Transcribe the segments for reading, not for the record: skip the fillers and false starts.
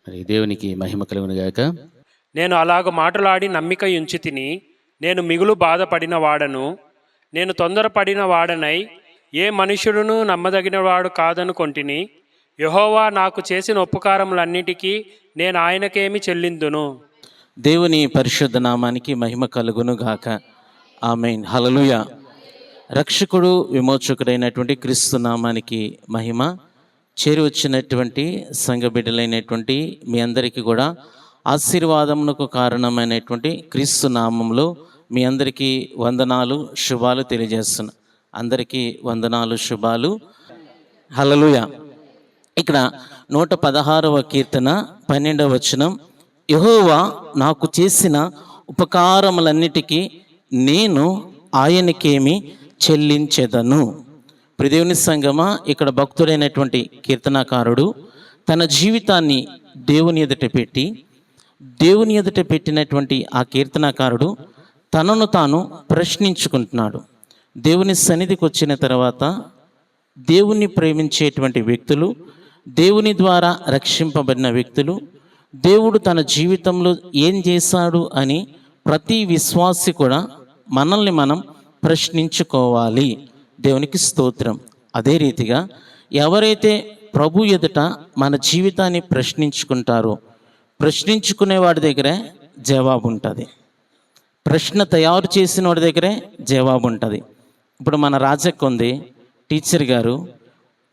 మరి దేవునికి మహిమ కలుగును గాక. నేను అలాగ మాటలాడి నమ్మిక ఉంచి తిని, నేను మిగులు బాధపడిన వాడను, నేను తొందరపడిన వాడనై ఏ మనుష్యుడును నమ్మదగినవాడు కాదనుకొంటిని. యెహోవా నాకు చేసిన ఉపకారములన్నిటికీ నేను ఆయనకేమి చెల్లిందును. దేవుని పరిశుద్ధ నామానికి మహిమ కలుగును గాక. ఆమేన్. హల్లెలూయా. రక్షకుడు విమోచకుడైనటువంటి క్రీస్తు నామానికి మహిమ. చేరి వచ్చినటువంటి సంఘ బిడ్డలైనటువంటి మీ అందరికీ కూడా ఆశీర్వాదమునకు కారణమైనటువంటి క్రీస్తు నామంలో మీ అందరికీ వందనాలు, శుభాలు తెలియజేస్తున్నా. అందరికీ వందనాలు, శుభాలు. హల్లెలూయా. ఇక్కడ 116వ కీర్తన 12వ వచనం, యెహోవా నాకు చేసిన ఉపకారములన్నిటికీ నేను ఆయనకేమి చెల్లించెదను. ప్రియదేవుని సంగమా, ఇక్కడ భక్తుడైనటువంటి కీర్తనాకారుడు తన జీవితాన్ని దేవుని ఎదుట పెట్టి, దేవుని ఎదుట పెట్టినటువంటి ఆ కీర్తనాకారుడు తనను తాను ప్రశ్నించుకుంటున్నాడు. దేవుని సన్నిధికి వచ్చిన తర్వాత దేవుణ్ణి ప్రేమించేటువంటి వ్యక్తులు, దేవుని ద్వారా రక్షింపబడిన వ్యక్తులు, దేవుడు తన జీవితంలో ఏం చేశాడు అని ప్రతి విశ్వాసి కూడా మనల్ని మనం ప్రశ్నించుకోవాలి. దేవునికి స్తోత్రం. అదే రీతిగా ఎవరైతే ప్రభు ఎదుట మన జీవితాన్ని ప్రశ్నించుకుంటారో, ప్రశ్నించుకునే వాడి దగ్గరే జవాబు ఉంటుంది. ప్రశ్న తయారు చేసిన వాడి దగ్గరే జవాబు ఉంటుంది. ఇప్పుడు మన రాజక్క ఉంది, టీచర్ గారు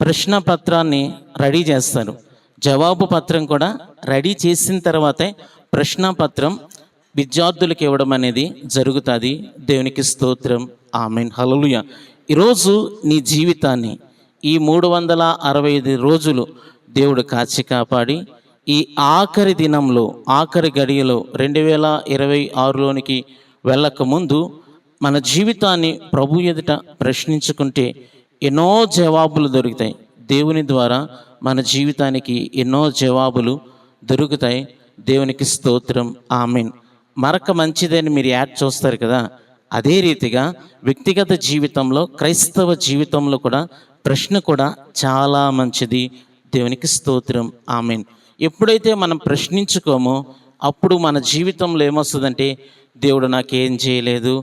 ప్రశ్న పత్రాన్ని రెడీ చేస్తారు. జవాబు పత్రం కూడా రెడీ చేసిన తర్వాతే ప్రశ్నాపత్రం విద్యార్థులకు ఇవ్వడం అనేది జరుగుతుంది. దేవునికి స్తోత్రం. ఆమేన్. హల్లెలూయా. ఈరోజు నీ జీవితాన్ని ఈ 365 రోజులు దేవుడు కాచి కాపాడి ఈ ఆఖరి దినంలో, ఆఖరి గడియలో 2026లోనికి వెళ్ళక ముందు మన జీవితాన్ని ప్రభు ఎదుట ప్రశ్నించుకుంటే ఎన్నో జవాబులు దొరుకుతాయి. దేవుని ద్వారా మన జీవితానికి ఎన్నో జవాబులు దొరుకుతాయి. దేవునికి స్తోత్రం. ఆమేన్. మరొక మంచిదని మీరు యాడ్ చూస్తారు కదా, అదే రీతిగా వ్యక్తిగత జీవితంలో, క్రైస్తవ జీవితంలో కూడా ప్రశ్న కూడా చాలా మంచిది. దేవునికి స్తోత్రం. ఆమేన్. ఎప్పుడైతే మనం ప్రశ్నించుకోమో అప్పుడు మన జీవితంలో ఏమొస్తుందంటే, దేవుడు నాకేం చేయలేదు,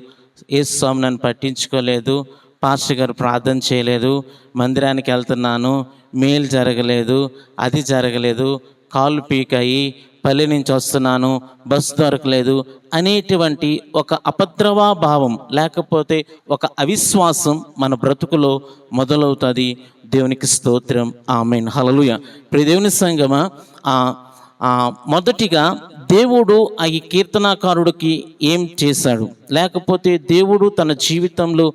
యేసు స్వామి నన్ను పట్టించుకోలేదు, పాస్టర్ గారు ప్రార్థన చేయలేదు, మందిరానికి వెళ్తున్నాను, మేలు జరగలేదు, అది జరగలేదు, కాళ్ళు పీకాయి, పల్లె నుంచి వస్తున్నాను, బస్సు దొరకలేదు అనేటువంటి ఒక అపద్రవా భావం, లేకపోతే ఒక అవిశ్వాసం మన బ్రతుకులో మొదలవుతుంది. దేవునికి స్తోత్రం. ఆమేన్. హల్లెలూయా. ప్రియ దేవుని సంగమా, మొదటిగా దేవుడు ఈ కీర్తనాకారుడికి ఏం చేశాడు, లేకపోతే దేవుడు తన జీవితంలో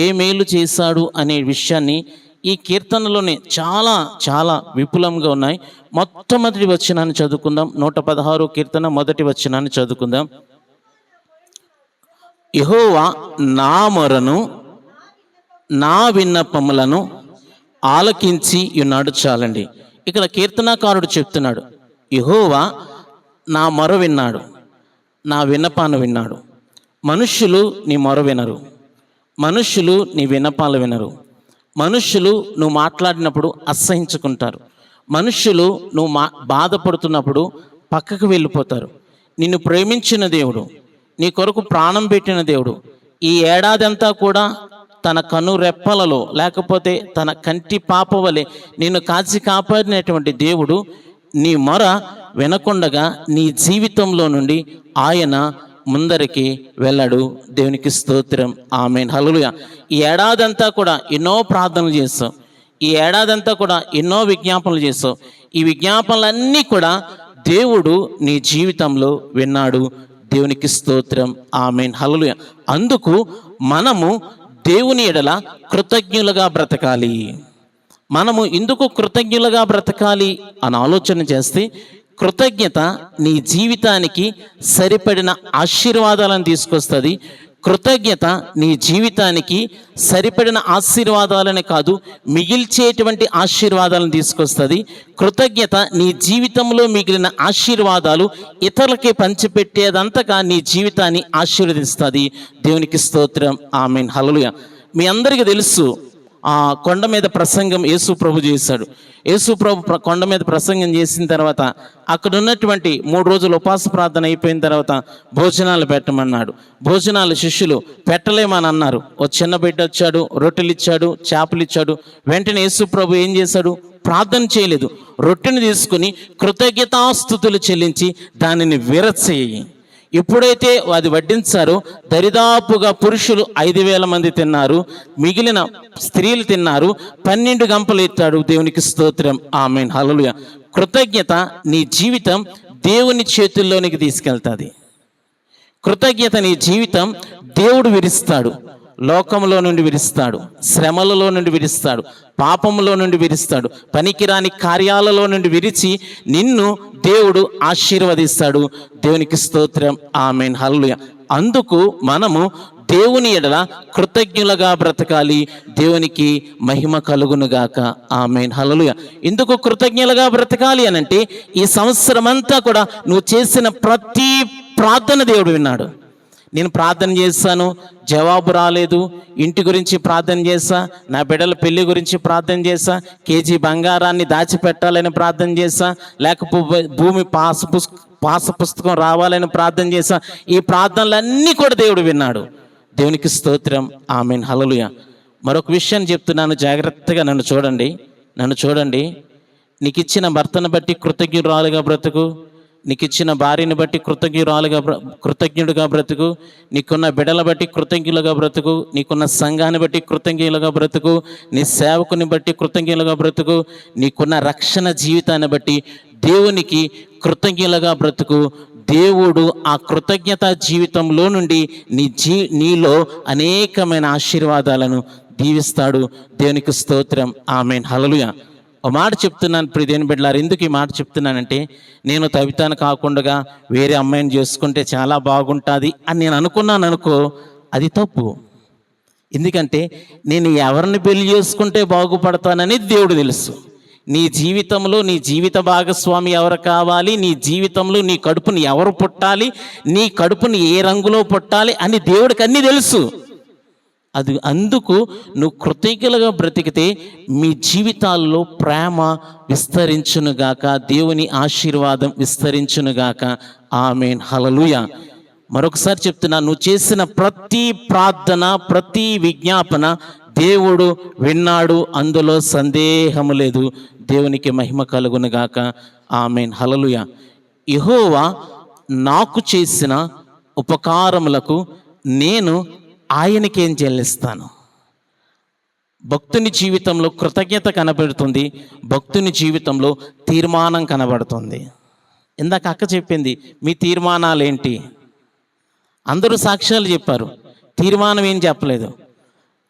ఏ మేలు చేశాడు అనే విషయాన్ని ఈ కీర్తనలోనే చాలా చాలా విపులంగా ఉన్నాయి. మొట్టమొదటి వచనాన్ని చదువుకుందాం. 116 కీర్తన మొదటి వచనాన్ని చదువుకుందాం. యెహోవా నా మొరను, నా విన్నపములను ఆలకించి ఉన్నాడు. చాలండి. ఇక్కడ కీర్తనాకారుడు చెప్తున్నాడు, యెహోవా నా మొర విన్నాడు, నా విన్నపాన్ని విన్నాడు. మనుష్యులు నీ మొర వినరు, మనుష్యులు నీ విన్నపాలు వినరు. మనుష్యులు నువ్వు మాట్లాడినప్పుడు అసహించుకుంటారు. మనుష్యులు నువ్వు బాధపడుతున్నప్పుడు పక్కకు వెళ్ళిపోతారు. నిన్ను ప్రేమించిన దేవుడు, నీ కొరకు ప్రాణం పెట్టిన దేవుడు, ఈ ఏడాది అంతా కూడా తన కను రెప్పలలో, లేకపోతే తన కంటి పాప వలె నిన్ను కాచి కాపాడినటువంటి దేవుడు నీ మొర వినకుండగా నీ జీవితంలో నుండి ఆయన ముందరికి వెళ్ళాడు. దేవునికి స్తోత్రం. ఆమేన్. హల్లెలూయా. ఈ ఏడాదంతా కూడా ఎన్నో ప్రార్థనలు చేస్తావు, ఈ ఏడాదంతా కూడా ఎన్నో విజ్ఞాపనలు చేస్తావు. ఈ విజ్ఞాపనలన్నీ కూడా దేవుడు నీ జీవితంలో విన్నాడు. దేవునికి స్తోత్రం. ఆమేన్. హల్లెలూయా. అందుకు మనము దేవుని ఎడల కృతజ్ఞులుగా బ్రతకాలి. మనము ఎందుకు కృతజ్ఞులుగా బ్రతకాలి అని ఆలోచన చేస్తే, కృతజ్ఞత నీ జీవితానికి సరిపడిన ఆశీర్వాదాలను తీసుకొస్తుంది. కృతజ్ఞత నీ జీవితానికి సరిపడిన ఆశీర్వాదాలనే కాదు, మిగిల్చేటువంటి ఆశీర్వాదాలను తీసుకొస్తుంది. కృతజ్ఞత నీ జీవితంలో మిగిలిన ఆశీర్వాదాలు ఇతరులకి పంచిపెట్టేదంతగా నీ జీవితాన్ని ఆశీర్వదిస్తుంది. దేవునికి స్తోత్రం. ఆమేన్. హల్లెలూయా. మీ అందరికీ తెలుసు, ఆ కొండ మీద ప్రసంగం యేసు ప్రభు చేశాడు. యేసు ప్రభు కొండ మీద ప్రసంగం చేసిన తర్వాత అక్కడ ఉన్నటువంటి 3 రోజులు ఉపవాస ప్రార్థన అయిపోయిన తర్వాత భోజనాలు పెట్టమన్నాడు. భోజనాలు శిష్యులు పెట్టలేమని అన్నారు. ఓ చిన్న బిడ్డ వచ్చాడు, రొట్టెలు ఇచ్చాడు, చేపలు ఇచ్చాడు. వెంటనే యేసు ప్రభు ఏం చేశాడు? ప్రార్థన చేయలేదు. రొట్టెని తీసుకుని కృతజ్ఞతాస్తుతులు చెల్లించి దానిని విరచేయి. ఎప్పుడైతే అది వడ్డించారో దరిదాపుగా పురుషులు 5,000 మంది తిన్నారు, మిగిలిన స్త్రీలు తిన్నారు. 12 గంపలు ఎత్తాడు. దేవునికి స్తోత్రం, ఆమేన్, హల్లెలూయా. కృతజ్ఞత నీ జీవితం దేవుని చేతుల్లోనికి తీసుకెళ్తుంది. కృతజ్ఞత నీ జీవితం దేవుడు విరుస్తాడు. లోకంలో నుండి విరుస్తాడు, శ్రమలలో నుండి విరుస్తాడు, పాపములో నుండి విరుస్తాడు, పనికిరాని కార్యాలలో నుండి విరిచి నిన్ను దేవుడు ఆశీర్వదిస్తాడు. దేవునికి స్తోత్రం, ఆమేన్, హల్లెలూయా. అందుకు మనము దేవుని ఎడల కృతజ్ఞులుగా బ్రతకాలి. దేవునికి మహిమ కలుగునుగాక, ఆమేన్, హల్లెలూయా. ఎందుకు కృతజ్ఞులుగా బ్రతకాలి అనంటే ఈ సంవత్సరం అంతా కూడా నువ్వు చేసిన ప్రతి ప్రార్థన దేవుడు విన్నాడు. నేను ప్రార్థన చేశాను, జవాబు రాలేదు. ఇంటి గురించి ప్రార్థన చేశా, నా బిడ్డల పెళ్లి గురించి ప్రార్థన చేశా, కేజీ బంగారాన్ని దాచిపెట్టాలని ప్రార్థన చేశా, లేకపోతే భూమి పాస పుస్తకం రావాలని ప్రార్థన చేశా. ఈ ప్రార్థనలన్నీ కూడా దేవుడు విన్నాడు. దేవునికి స్తోత్రం, ఆమేన్, హల్లెలూయా. మరొక విషయాన్ని చెప్తున్నాను, జాగ్రత్తగా నన్ను చూడండి. నీకు ఇచ్చిన భర్తను బట్టి కృతజ్ఞురాలుగా బ్రతుకు. నీకు ఇచ్చిన భార్యని బట్టి కృతజ్ఞుడిగా బ్రతుకు. నీకున్న బిడ్డల బట్టి కృతజ్ఞులుగా బ్రతుకు. నీకున్న సంఘాన్ని బట్టి కృతజ్ఞులుగా బ్రతుకు. నీ సేవకుని బట్టి కృతజ్ఞులుగా బ్రతుకు. నీకున్న రక్షణ జీవితాన్ని బట్టి దేవునికి కృతజ్ఞులుగా బ్రతుకు. దేవుడు ఆ కృతజ్ఞత జీవితంలో నుండి నీలో అనేకమైన ఆశీర్వాదాలను దీవిస్తాడు. దేవునికి స్తోత్రం, ఆమేన్, హల్లెలూయా. ఒక మాట చెప్తున్నాను ప్రియ దేవుని బిడ్డలారా. ఎందుకు ఈ మాట చెప్తున్నానంటే, నేను తవితాను కాకుండా వేరే అమ్మాయిని చేసుకుంటే చాలా బాగుంటుంది అని నేను అనుకున్నాను అనుకో, అది తప్పు. ఎందుకంటే నేను ఎవరిని పెళ్లి చేసుకుంటే బాగుపడతానని దేవుడు తెలుసు. నీ జీవితంలో నీ జీవిత భాగస్వామి ఎవరు కావాలి, నీ జీవితంలో నీ కడుపుని ఎవరు పుట్టాలి, నీ కడుపుని ఏ రంగులో పుట్టాలి అని దేవుడికి అన్నీ తెలుసు. అందుకు నువ్వు కృతజ్ఞతగా బ్రతికితే మీ జీవితాల్లో ప్రేమ విస్తరించునుగాక, దేవుని ఆశీర్వాదం విస్తరించునుగాక, ఆమేన్, హల్లెలూయా. మరొకసారి చెప్తున్నా, నువ్వు చేసిన ప్రతి ప్రార్థన, ప్రతి విజ్ఞాపన దేవుడు విన్నాడు, అందులో సందేహము లేదు. దేవునికి మహిమ కలుగునుగాక, ఆమేన్, హల్లెలూయా. యెహోవా నాకు చేసిన ఉపకారములకు నేను ఆయనకేం చెల్లిస్తాను. భక్తుని జీవితంలో కృతజ్ఞత కనబడుతుంది, భక్తుని జీవితంలో తీర్మానం కనబడుతుంది. ఇందాక అక్క చెప్పింది, మీ తీర్మానాలు ఏంటి? అందరూ సాక్ష్యాలు చెప్పారు, తీర్మానం ఏం చెప్పలేదు.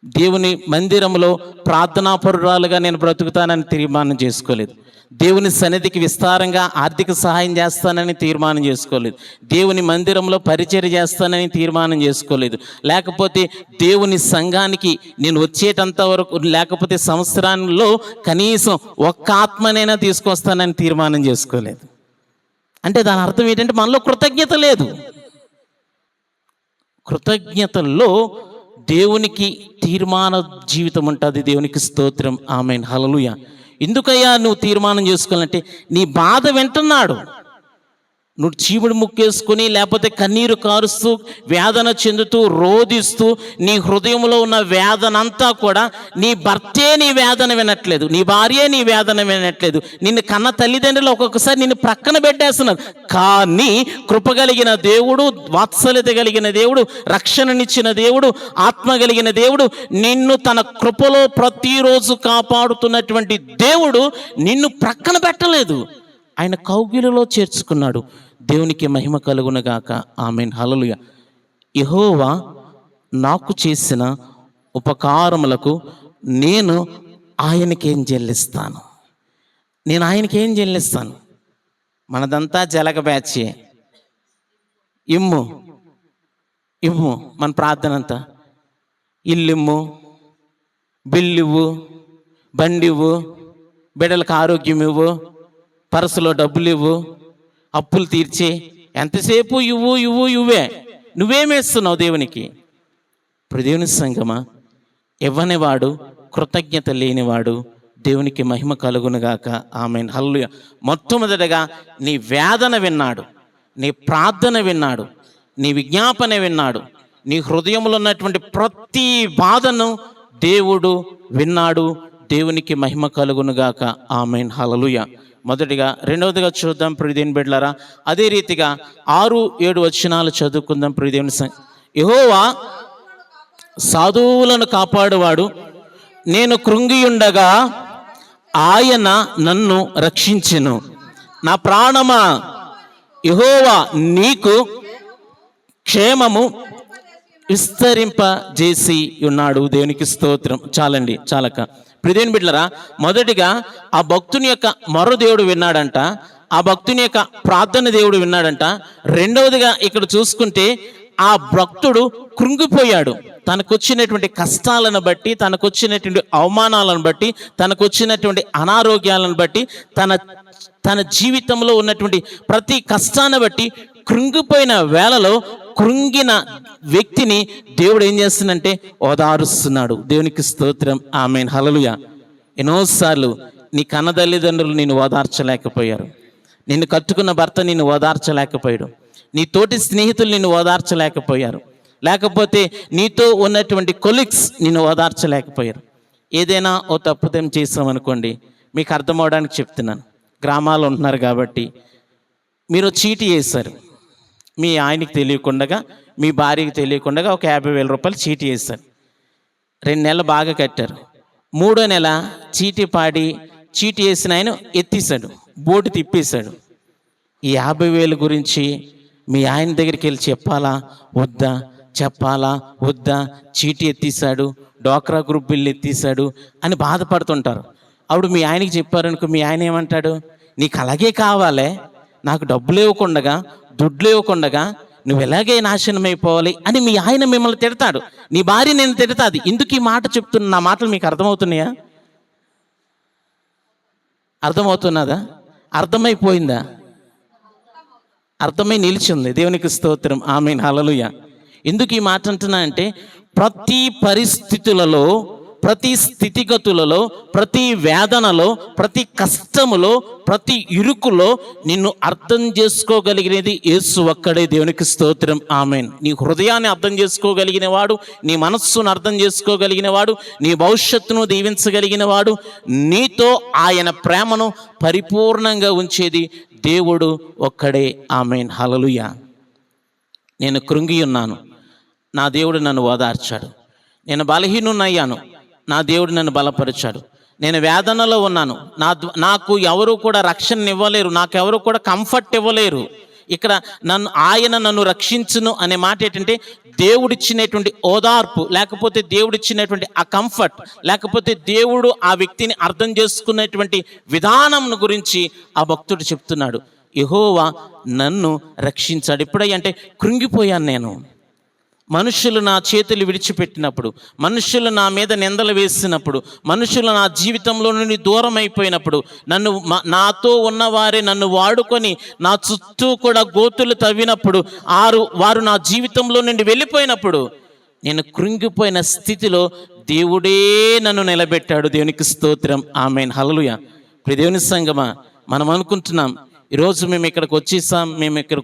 దేవుని మందిరంలో ప్రార్థనాపరురాలుగా నేను బ్రతుకుతానని తీర్మానం చేసుకోలేదు. దేవుని సన్నిధికి విస్తారంగా ఆర్థిక సహాయం చేస్తానని తీర్మానం చేసుకోలేదు. దేవుని మందిరంలో పరిచర్య చేస్తానని తీర్మానం చేసుకోలేదు. లేకపోతే దేవుని సంఘానికి నేను వచ్చేటంత వరకు, లేకపోతే సంవత్సరాల్లో కనీసం ఒక్క ఆత్మనైనా తీసుకొస్తానని తీర్మానం చేసుకోలేదు. అంటే దాని అర్థం ఏంటంటే మనలో కృతజ్ఞత లేదు. కృతజ్ఞతల్లో దేవునికి తీర్మాన జీవితం ఉంటుంది. దేవునికి స్తోత్రం, ఆమేన్, హల్లెలూయా. ఎందుకయ్యా నువ్వు తీర్మానం చేసుకోవాలంటే, నీ బాధ వింటున్నాడు. నువ్వు చీముడు ముక్కేసుకుని లేకపోతే కన్నీరు కారుస్తూ వేదన చెందుతూ రోధిస్తూ నీ హృదయంలో ఉన్న వేదన అంతా కూడా నీ భర్తే నీ వేదన వినట్లేదు, నీ భార్యే నీ వేదన వినట్లేదు, నిన్ను కన్న తల్లిదండ్రులు ఒక్కొక్కసారి నిన్ను ప్రక్కన పెట్టేస్తున్నారు. కానీ కృప కలిగిన దేవుడు, వాత్సల్యత కలిగిన దేవుడు, రక్షణనిచ్చిన దేవుడు, ఆత్మ కలిగిన దేవుడు, నిన్ను తన కృపలో ప్రతిరోజు కాపాడుతున్నటువంటి దేవుడు నిన్ను ప్రక్కన పెట్టలేదు, ఆయన కౌగిలిలో చేర్చుకున్నాడు. దేవునికి మహిమ కలుగునుగాక, ఆమేన్, హల్లెలూయా. యెహోవా నాకు చేసిన ఉపకారములకు నేను ఆయనకేం చెల్లిస్తాను? నేను ఆయనకేం చెల్లిస్తాను? మనదంతా జలగ బ్యాచే. ఇమ్ము మన ప్రార్థన అంతా ఇల్లిమ్ము, బిల్లివ్వు, బండివ్వు, బిడ్డలకు ఆరోగ్యం ఇవ్వు, పరసులో డబ్బులు ఇవ్వు, అప్పులు తీర్చే, ఎంతసేపు ఇవ్వే. నువ్వేమేస్తున్నావు దేవునికి? ఇప్పుడు దేవుని సంగమా, ఇవ్వనివాడు కృతజ్ఞత లేనివాడు. దేవునికి మహిమ కలుగునుగాక. ఆమేన్. హల్లెలూయా. మొట్టమొదటగా నీ వేదన విన్నాడు, నీ ప్రార్థన విన్నాడు, నీ విజ్ఞాపన విన్నాడు, నీ హృదయంలో ఉన్నటువంటి ప్రతి బాధను దేవుడు విన్నాడు. దేవునికి మహిమ కలుగునుగాక. ఆమేన్. హల్లెలూయా. మొదటిగా. రెండవదిగా చూద్దాం ప్రియదేవుని బిడ్డలారా, అదే రీతిగా 6-7 వచనాలు చదువుకుందాం. ప్రియదేవుని యెహోవా సాధువులను కాపాడువాడు, నేను కృంగియుండగా ఆయన నన్ను రక్షించెను. నా ప్రాణమా యెహోవా నీకు క్షేమము విస్తరింపజేసి ఉన్నాడు. దేవునికి స్తోత్రం. చాలండి, చాలక. ప్రియదేవుని బిడ్డలారా, మొదటిగా ఆ భక్తుని యొక్క మొర దేవుడు విన్నాడంట, ఆ భక్తుని యొక్క ప్రార్థన దేవుడు విన్నాడంట. రెండవదిగా ఇక్కడ చూసుకుంటే ఆ భక్తుడు కృంగిపోయాడు. తనకొచ్చినటువంటి కష్టాలను బట్టి, తనకొచ్చినటువంటి అవమానాలను బట్టి, తనకొచ్చినటువంటి అనారోగ్యాలను బట్టి, తన జీవితంలో ఉన్నటువంటి ప్రతి కష్టాన్ని బట్టి కృంగిపోయిన వేళలో కృంగిన వ్యక్తిని దేవుడు ఏం చేస్తుందంటే ఓదారుస్తున్నాడు. దేవునికి స్తోత్రం. ఆమేన్. హల్లెలూయా. ఎన్నోసార్లు నీ కన్న తల్లిదండ్రులు నిన్ను ఓదార్చలేకపోయారు, నిన్ను కట్టుకున్న భర్త నిన్ను ఓదార్చలేకపోయాడు, నీ తోటి స్నేహితులు నిన్ను ఓదార్చలేకపోయారు, లేకపోతే నీతో ఉన్నటువంటి కొలీగ్స్ నిన్ను ఓదార్చలేకపోయారు. ఏదైనా ఓ తప్పుదేం చేసామనుకోండి, మీకు అర్థం అవడానికి చెప్తున్నాను. గ్రామాల్లో ఉంటున్నారు కాబట్టి మీరు చీటీ వేశారు, మీ ఆయనకి తెలియకుండా, మీ భార్యకి తెలియకుండా ఒక 50,000 రూపాయలు చీటీ వేశారు. 2 నెలలు బాగా కట్టారు. 3వ నెల చీటీ వేసిన ఆయన ఎత్తేసాడు, బోటు తిప్పేశాడు. ఈ 50,000 గురించి మీ ఆయన దగ్గరికి వెళ్ళి చెప్పాలా వద్దా, చెప్పాలా వద్దా, చీటీ ఎత్తేసాడు, డోక్రా గ్రూప్ బిల్లు ఎత్తేసాడు అని బాధపడుతుంటారు. అప్పుడు మీ ఆయనకి చెప్పారనుకో, మీ ఆయన ఏమంటాడు, నీకు అలాగే కావాలే, నాకు డబ్బులు ఇవ్వకుండగా, దుడ్లు ఇవ్వకుండగా నువ్వు ఎలాగే నాశనం అయిపోవాలి అని మీ ఆయన మిమ్మల్ని తిడతాడు. నీ భార్య నేను తిడతాది. ఎందుకు ఈ మాట చెప్తున్నా? నా మాటలు మీకు అర్థమవుతున్నాయా? అర్థమవుతున్నదా? అర్థమైపోయిందా? అర్థమై నిలిచింది. దేవునికి స్తోత్రం. ఆమేన్. హల్లెలూయా. ఎందుకు ఈ మాట అంటున్నా అంటే, ప్రతి పరిస్థితులలో, ప్రతి స్థితిగతులలో, ప్రతి వేదనలో, ప్రతి కష్టములో, ప్రతి ఇరుకులో నిన్ను అర్థం చేసుకోగలిగినది యేసు ఒక్కడే. దేవునికి స్తోత్రం. ఆమేన్. నీ హృదయాన్ని అర్థం చేసుకోగలిగిన వాడు, నీ మనస్సును అర్థం చేసుకోగలిగిన వాడు, నీ భవిష్యత్తును దీవించగలిగిన వాడు, నీతో ఆయన ప్రేమను పరిపూర్ణంగా ఉంచేది దేవుడు ఒక్కడే. ఆమేన్. హల్లెలూయా. నేను కృంగి ఉన్నాను, నా దేవుడు నన్ను ఓదార్చాడు. నేను బలహీనున్నయ్యాను, నా దేవుడు నన్ను బలపరిచాడు. నేను వేదనలో ఉన్నాను, నాకు ఎవరు కూడా రక్షణ ఇవ్వలేరు, నాకెవరు కూడా కంఫర్ట్ ఇవ్వలేరు. ఇక్కడ ఆయన నన్ను రక్షించును అనే మాట ఏంటంటే, దేవుడిచ్చినటువంటి ఓదార్పు, లేకపోతే దేవుడిచ్చినటువంటి ఆ కంఫర్ట్, లేకపోతే దేవుడు ఆ వ్యక్తిని అర్థం చేసుకునేటువంటి విధానం గురించి ఆ భక్తుడు చెప్తున్నాడు. యెహోవా నన్ను రక్షించాడు. ఎప్పుడంటే కృంగిపోయాను నేను. మనుషులు నా చేతులు విడిచిపెట్టినప్పుడు, మనుషులు నా మీద నిందలు వేసినప్పుడు, మనుషులు నా జీవితంలో నుండి దూరం అయిపోయినప్పుడు, నాతో ఉన్నవారే నన్ను వాడుకొని నా చుట్టూ కూడా గోతులు తవ్వినప్పుడు, వారు నా జీవితంలో నుండి వెళ్ళిపోయినప్పుడు, నేను కృంగిపోయిన స్థితిలో దేవుడే నన్ను నిలబెట్టాడు. దేవునికి స్తోత్రం. ఆమేన్. హల్లెలూయా. ప్రియ దేవుని సంగమా, మనం అనుకుంటున్నాం ఈరోజు మేము ఇక్కడికి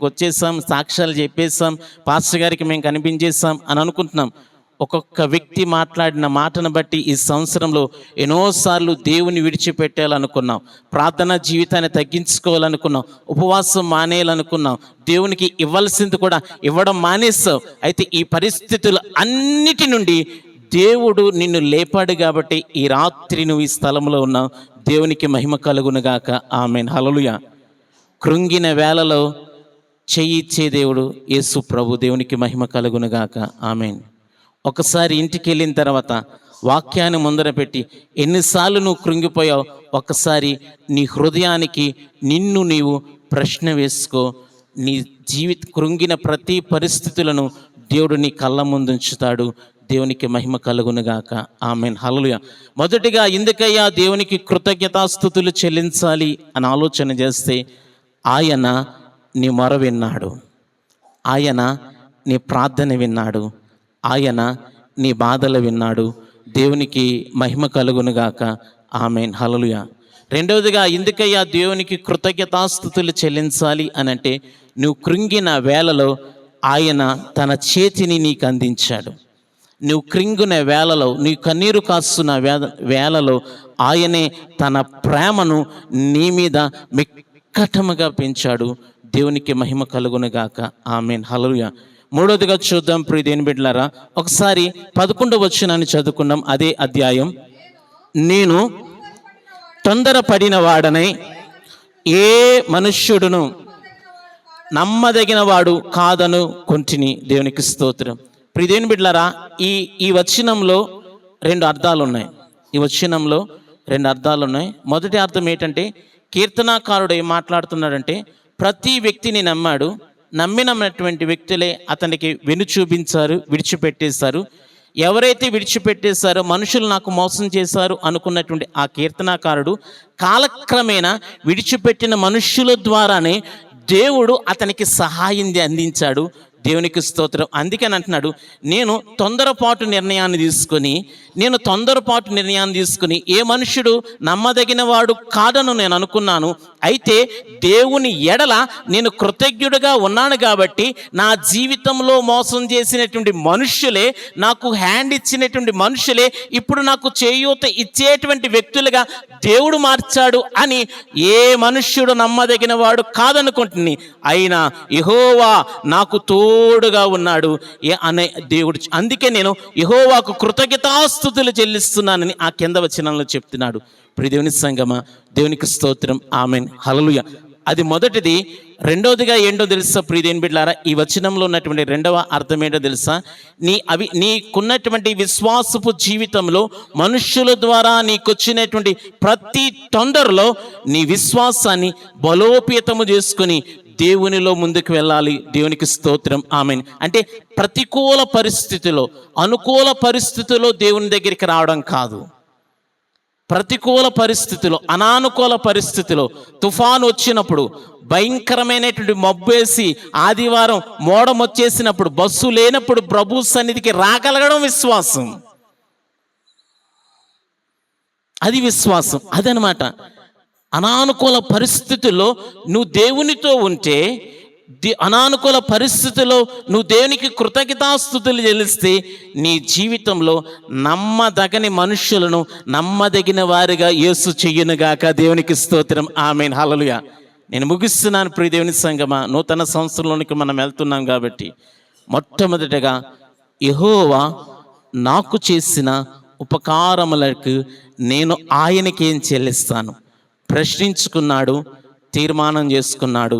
వచ్చేసాం, సాక్ష్యాలు చెప్పేసాం, పాస్టర్ గారికి మేము కనిపించేసాం అని అనుకుంటున్నాం. ఒక్కొక్క వ్యక్తి మాట్లాడిన మాటను బట్టి ఈ సంవత్సరంలో ఎన్నోసార్లు దేవుని విడిచిపెట్టాలనుకున్నాం, ప్రార్థనా జీవితాన్ని తగ్గించుకోవాలనుకున్నాం, ఉపవాసం మానేయాలనుకున్నాం, దేవునికి ఇవ్వాల్సింది కూడా ఇవ్వడం మానేస్తావు. అయితే ఈ పరిస్థితులు అన్నిటి నుండి దేవుడు నిన్ను లేపాడు కాబట్టి ఈ రాత్రి నువ్వు ఈ స్థలంలో ఉన్నావు. దేవునికి మహిమ కలుగునుగాక. ఆమేన్. హల్లెలూయా. కృంగిన వేళలో చేయిచ్చే దేవుడు యేసు ప్రభు. దేవునికి మహిమ కలుగునుగాక. ఆమేన్. ఒకసారి ఇంటికి వెళ్ళిన తర్వాత వాక్యాన్ని ముందర పెట్టి ఎన్నిసార్లు నువ్వు కృంగిపోయావు, ఒక్కసారి నీ హృదయానికి నిన్ను నీవు ప్రశ్న వేసుకో. నీ కృంగిన ప్రతి పరిస్థితులను దేవుడు నీ కళ్ళ ముందు ఉంచుతాడు. దేవునికి మహిమ కలుగునుగాక. ఆమేన్. హల్లెలూయా. మొదటిగా ఎందుకయ్యా దేవునికి కృతజ్ఞతాస్తుతులు చెల్లించాలి అని ఆలోచన చేస్తే, ఆయన నీ మొర విన్నాడు, ఆయన నీ ప్రార్థన విన్నాడు, ఆయన నీ బాధలు విన్నాడు, దేవునికి మహిమ కలుగునుగాక. ఆమేన్. హల్లెలూయా. రెండవదిగా ఎందుకయ్యా దేవునికి కృతజ్ఞతాస్తుతులు చెల్లించాలి అని అంటే, నువ్వు కృంగిన వేళలో ఆయన తన చేతిని నీకు అందించాడు. నువ్వు కృంగిన వేళలో, నీ కన్నీరు కాస్తున్న వేళలో ఆయనే తన ప్రేమను నీ మీద మిక్కటముగా పెంచాడు. దేవునికి మహిమ కలుగునుగాక. ఆమేన్. హల్లెలూయా. మూడవదిగా చూద్దాం ప్రియ దేవుని బిడ్డలారా, ఒకసారి 11వ వచనాన్ని చదువుకున్నాం. అదే అధ్యాయం. నేను తొందరపడిన వాడనై ఏ మనుష్యుడును నమ్మదగిన వాడు కాదను కొంటిని. దేవునికి స్తోత్రం. ప్రియ దేవుని బిడ్డలారా, ఈ వచనంలో రెండు అర్థాలు ఉన్నాయి. ఈ వచనంలో రెండు అర్థాలు ఉన్నాయి. మొదటి అర్థం ఏంటంటే, కీర్తనాకారుడు ఏం మాట్లాడుతున్నాడంటే, ప్రతి వ్యక్తిని నమ్మాడు, నమ్మినటువంటి వ్యక్తులే అతనికి చూపించారు, విడిచిపెట్టేశారు. ఎవరైతే విడిచిపెట్టేశారో, మనుషులు నాకు మోసం చేశారు అనుకున్నటువంటి ఆ కీర్తనాకారుడు కాలక్రమేణా విడిచిపెట్టిన మనుష్యుల ద్వారానే దేవుడు అతనికి సహాయం అందించాడు. దేవునికి స్తోత్రం. అందుకని అంటున్నాడు, నేను తొందరపాటు నిర్ణయాన్ని తీసుకుని ఏ మనుష్యుడు నమ్మదగిన వాడు కాదను నేను అనుకున్నాను. అయితే దేవుని ఎడల నేను కృతజ్ఞుడిగా ఉన్నాను కాబట్టి నా జీవితంలో మోసం చేసినటువంటి మనుష్యులే, నాకు హ్యాండ్ ఇచ్చినటువంటి మనుషులే ఇప్పుడు నాకు చేయూత ఇచ్చేటువంటి వ్యక్తులుగా దేవుడు మార్చాడు అని ఏ మనుష్యుడు నమ్మదగిన వాడు కాదనుకుంటుని, అయినా యెహోవా నాకు తోడుగా ఉన్నాడు అనే దేవుడు. అందుకే నేను యెహోవాకు కృతజ్ఞతాస్తుతులు చెల్లిస్తున్నానని ఆ కింద వచనంలో చెప్తున్నాడు. ప్రియ దేవుని సంగమా, దేవునికి స్తోత్రం. ఆమేన్. హల్లెలూయా. అది మొదటిది. రెండవదిగా ఏంటో తెలుసా ప్రియ దేవుని బిడ్డలారా, ఈ వచనంలో ఉన్నటువంటి రెండవ అర్థం ఏంటో తెలుసా? నీకున్నటువంటి విశ్వాసపు జీవితంలో మనుష్యుల ద్వారా నీకొచ్చినటువంటి ప్రతి తొందరలో నీ విశ్వాసాన్ని బలోపేతము చేసుకుని దేవునిలో ముందుకు వెళ్ళాలి. దేవునికి స్తోత్రం. ఆమేన్. అంటే ప్రతికూల పరిస్థితిలో, అనుకూల పరిస్థితిలో దేవుని దగ్గరికి రావడం కాదు. ప్రతికూల పరిస్థితిలో, అనానుకూల పరిస్థితిలో, తుఫాను వచ్చినప్పుడు, భయంకరమైనటువంటి మబ్బేసి ఆదివారం మోడం వచ్చేసినప్పుడు, బస్సు లేనప్పుడు ప్రభు సన్నిధికి రాగలగడం విశ్వాసం. అది విశ్వాసం. అదనమాట. అనానుకూల పరిస్థితుల్లో నువ్వు దేవునితో ఉంటే, అనానుకూల పరిస్థితుల్లో నువ్వు దేవునికి కృతజ్ఞతాస్తుతులు చెల్లిస్తే, నీ జీవితంలో నమ్మదగని మనుషులను నమ్మదగిన వారిగా యేసు చెయ్యునుగాక. దేవునికి స్తోత్రం. ఆమేన్. హల్లెలూయా. నేను ముగిస్తున్నాను ప్రియ దేవుని సంగమా. నూతన సంవత్సరంలోనికి మనం వెళ్తున్నాం కాబట్టి, మొట్టమొదటిగా యెహోవా నాకు చేసిన ఉపకారములకు నేను ఆయనకేం చెల్లిస్తాను ప్రశ్నించుకున్నాడు, తీర్మానం చేసుకున్నాడు.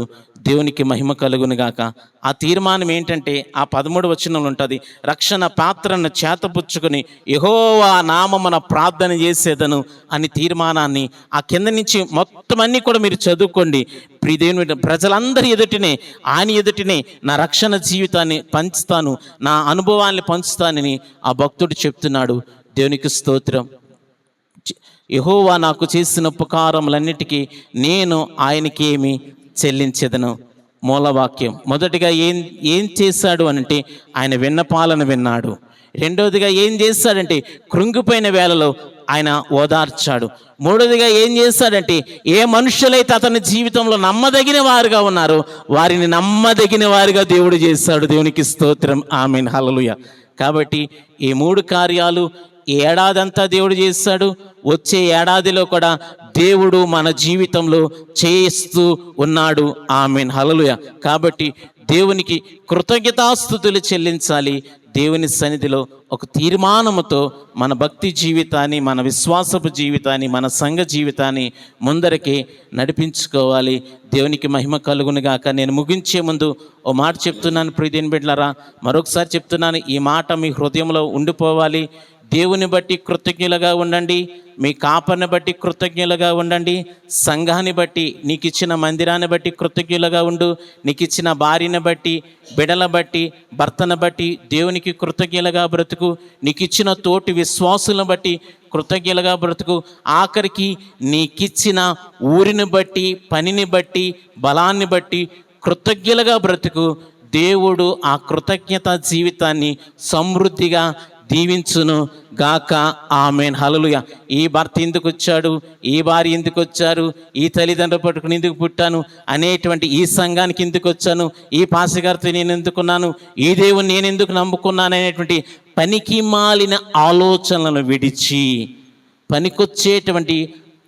దేవునికి మహిమ కలుగునుగాక. ఆ తీర్మానం ఏంటంటే, ఆ 13వ వచనంలో ఉంటుంది, రక్షణ పాత్రను చేతపుచ్చుకుని యెహోవా నామమున ప్రార్థన చేసేదను అని తీర్మానాన్ని ఆ కింద నుంచి మొత్తం అన్నీ కూడా మీరు చదువుకోండి. ప్రియదేవుని ప్రజలందరి ఎదుటినే, ఆయన ఎదుటినే నా రక్షణ జీవితాన్ని పంచుతాను, నా అనుభవాన్ని పంచుతానని ఆ భక్తుడు చెప్తున్నాడు. దేవునికి స్తోత్రం. యెహోవా నాకు చేసిన ఉపకారములన్నిటికీ నేను ఆయనకి ఏమి చెల్లించెదను. మూలవాక్యం. మొదటిగా ఏం చేశాడు అనంటే, ఆయన విన్నపాలను విన్నాడు. రెండవదిగా ఏం చేశాడంటే, కృంగిపోయిన వేళలో ఆయన ఓదార్చాడు. మూడవదిగా ఏం చేశాడంటే, ఏ మనుషులైతే అతని జీవితంలో నమ్మదగిన వారుగా ఉన్నారో వారిని నమ్మదగిన వారుగా దేవుడు చేశాడు. దేవునికి స్తోత్రం. ఆమేన్. హల్లెలూయా. కాబట్టి ఈ 3 కార్యాలు ఈ ఏడాదంతా దేవుడు చేస్తాడు. వచ్చే ఏడాదిలో కూడా దేవుడు మన జీవితంలో చేస్తూ ఉన్నాడు. ఆమేన్. హల్లెలూయా. కాబట్టి దేవునికి కృతజ్ఞతాస్తుతులు చెల్లించాలి. దేవుని సన్నిధిలో ఒక తీర్మానముతో మన భక్తి జీవితాన్ని, మన విశ్వాసపు జీవితాన్ని, మన సంఘ జీవితాన్ని ముందరికి నడిపించుకోవాలి. దేవునికి మహిమ కలుగునుగాక. నేను ముగించే ముందు ఓ మాట చెప్తున్నాను ప్రియదేవుని బిడ్డలారా, మరొకసారి చెప్తున్నాను. ఈ మాట మీ హృదయంలో ఉండిపోవాలి. దేవుని బట్టి కృతజ్ఞులుగా ఉండండి, మీ కాపరిని బట్టి కృతజ్ఞులుగా ఉండండి, సంఘాన్ని బట్టి, నీకు ఇచ్చిన మందిరాన్ని బట్టి కృతజ్ఞులుగా ఉండు, నీకు ఇచ్చిన భార్యను బట్టి, బిడల బట్టి, భర్తను బట్టి దేవునికి కృతజ్ఞులుగా బ్రతుకు, నీకు ఇచ్చిన తోటి విశ్వాసులను బట్టి కృతజ్ఞులుగా బ్రతుకు, ఆఖరికి నీకిచ్చిన ఊరిని బట్టి, పనిని బట్టి, బలాన్ని బట్టి కృతజ్ఞులుగా బ్రతుకు. దేవుడు ఆ కృతజ్ఞత జీవితాన్ని సమృద్ధిగా దీవించును గాక. ఆమేన్. హల్లెలూయా. ఈ భర్త ఎందుకు వచ్చాడు, ఈ భార్య ఎందుకు వచ్చారు, ఈ తల్లిదండ్రులు పట్టుకుని ఎందుకు పుట్టాను అనేటువంటి, ఈ సంఘానికి ఎందుకు వచ్చాను, ఈ పాస్టర్ నేను ఎందుకున్నాను, ఈ దేవుని నేను ఎందుకు నమ్ముకున్నాను అనేటువంటి పనికి మాలిన ఆలోచనలను విడిచి పనికొచ్చేటువంటి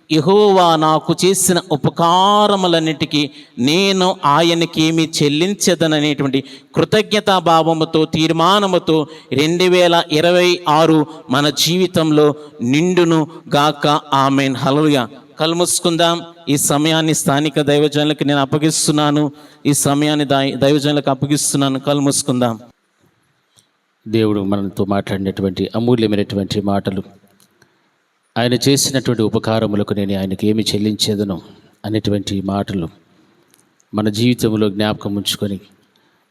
యెహోవా నాకు చేసిన ఉపకారములన్నిటికీ నేను ఆయనకి ఏమి చెల్లించదననేటువంటి కృతజ్ఞతాభావముతో, తీర్మానముతో 2026 మన జీవితంలో నిండును గాక. ఆమేన్. హల్లెలూయా. కళ్ళు మూసుకుందాం. ఈ సమయాన్ని స్థానిక దైవజనులకు నేను అప్పగిస్తున్నాను. ఈ సమయాన్ని దైవజనులకు అప్పగిస్తున్నాను. కళ్ళు మూసుకుందాం. దేవుడు మనతో మాట్లాడినటువంటి అమూల్యమైనటువంటి మాటలు, ఆయన చేసినటువంటి ఉపకారములకు నేను ఆయనకి ఏమి చెల్లించేదను అనేటువంటి మాటలు మన జీవితంలో జ్ఞాపకం ఉంచుకొని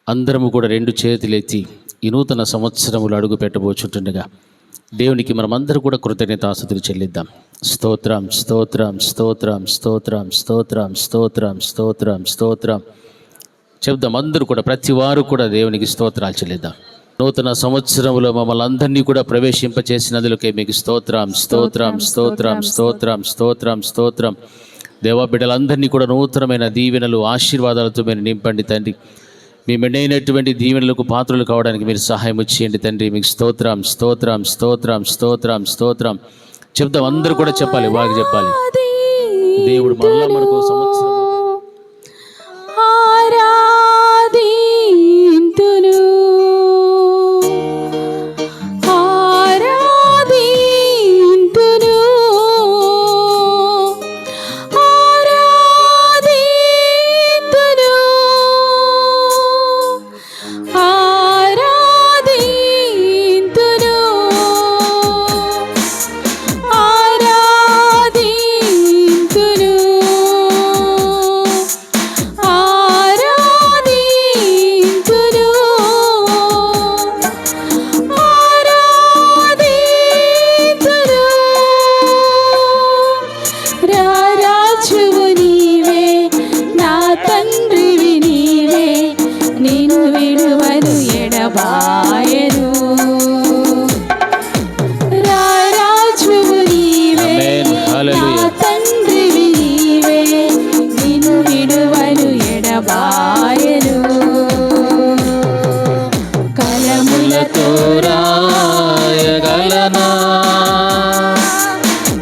అందరము కూడా 2 చేతులెత్తి ఈ నూతన సంవత్సరములు అడుగు పెట్టబోచుంటుండగా దేవునికి మనమందరూ కూడా కృతజ్ఞతాస్తుతులు చెల్లిద్దాం. స్తోత్రం, స్తోత్రం, స్తోత్రం, స్తోత్రం, స్తోత్రం, స్తోత్రం, స్తోత్రం, స్తోత్రం చెప్దాం. అందరూ కూడా, ప్రతి వారు కూడా దేవునికి స్తోత్రాలు చెల్లిద్దాం. నూతన సంవత్సరంలో మమ్మల్ని అందరినీ కూడా ప్రవేశింపచేసినందుకే మీకు స్తోత్రం, స్తోత్రం, స్తోత్రం, స్తోత్రం, స్తోత్రం, స్తోత్రం. దేవా, బిడ్డలందరినీ కూడా నూతనమైన దీవెనలు, ఆశీర్వాదాలతో మీరు నింపండి తండ్రి. మీ మెండైనటువంటి దీవెనలకు పాత్రలు కావడానికి మీరు సహాయం చేయండి తండ్రి. మీకు స్తోత్రం, స్తోత్రం, స్తోత్రం, స్తోత్రం, స్తోత్రం చెప్దాం. అందరూ కూడా చెప్పాలి, బాగా చెప్పాలి. దేవుడు మళ్ళా మనకు సంవత్సరం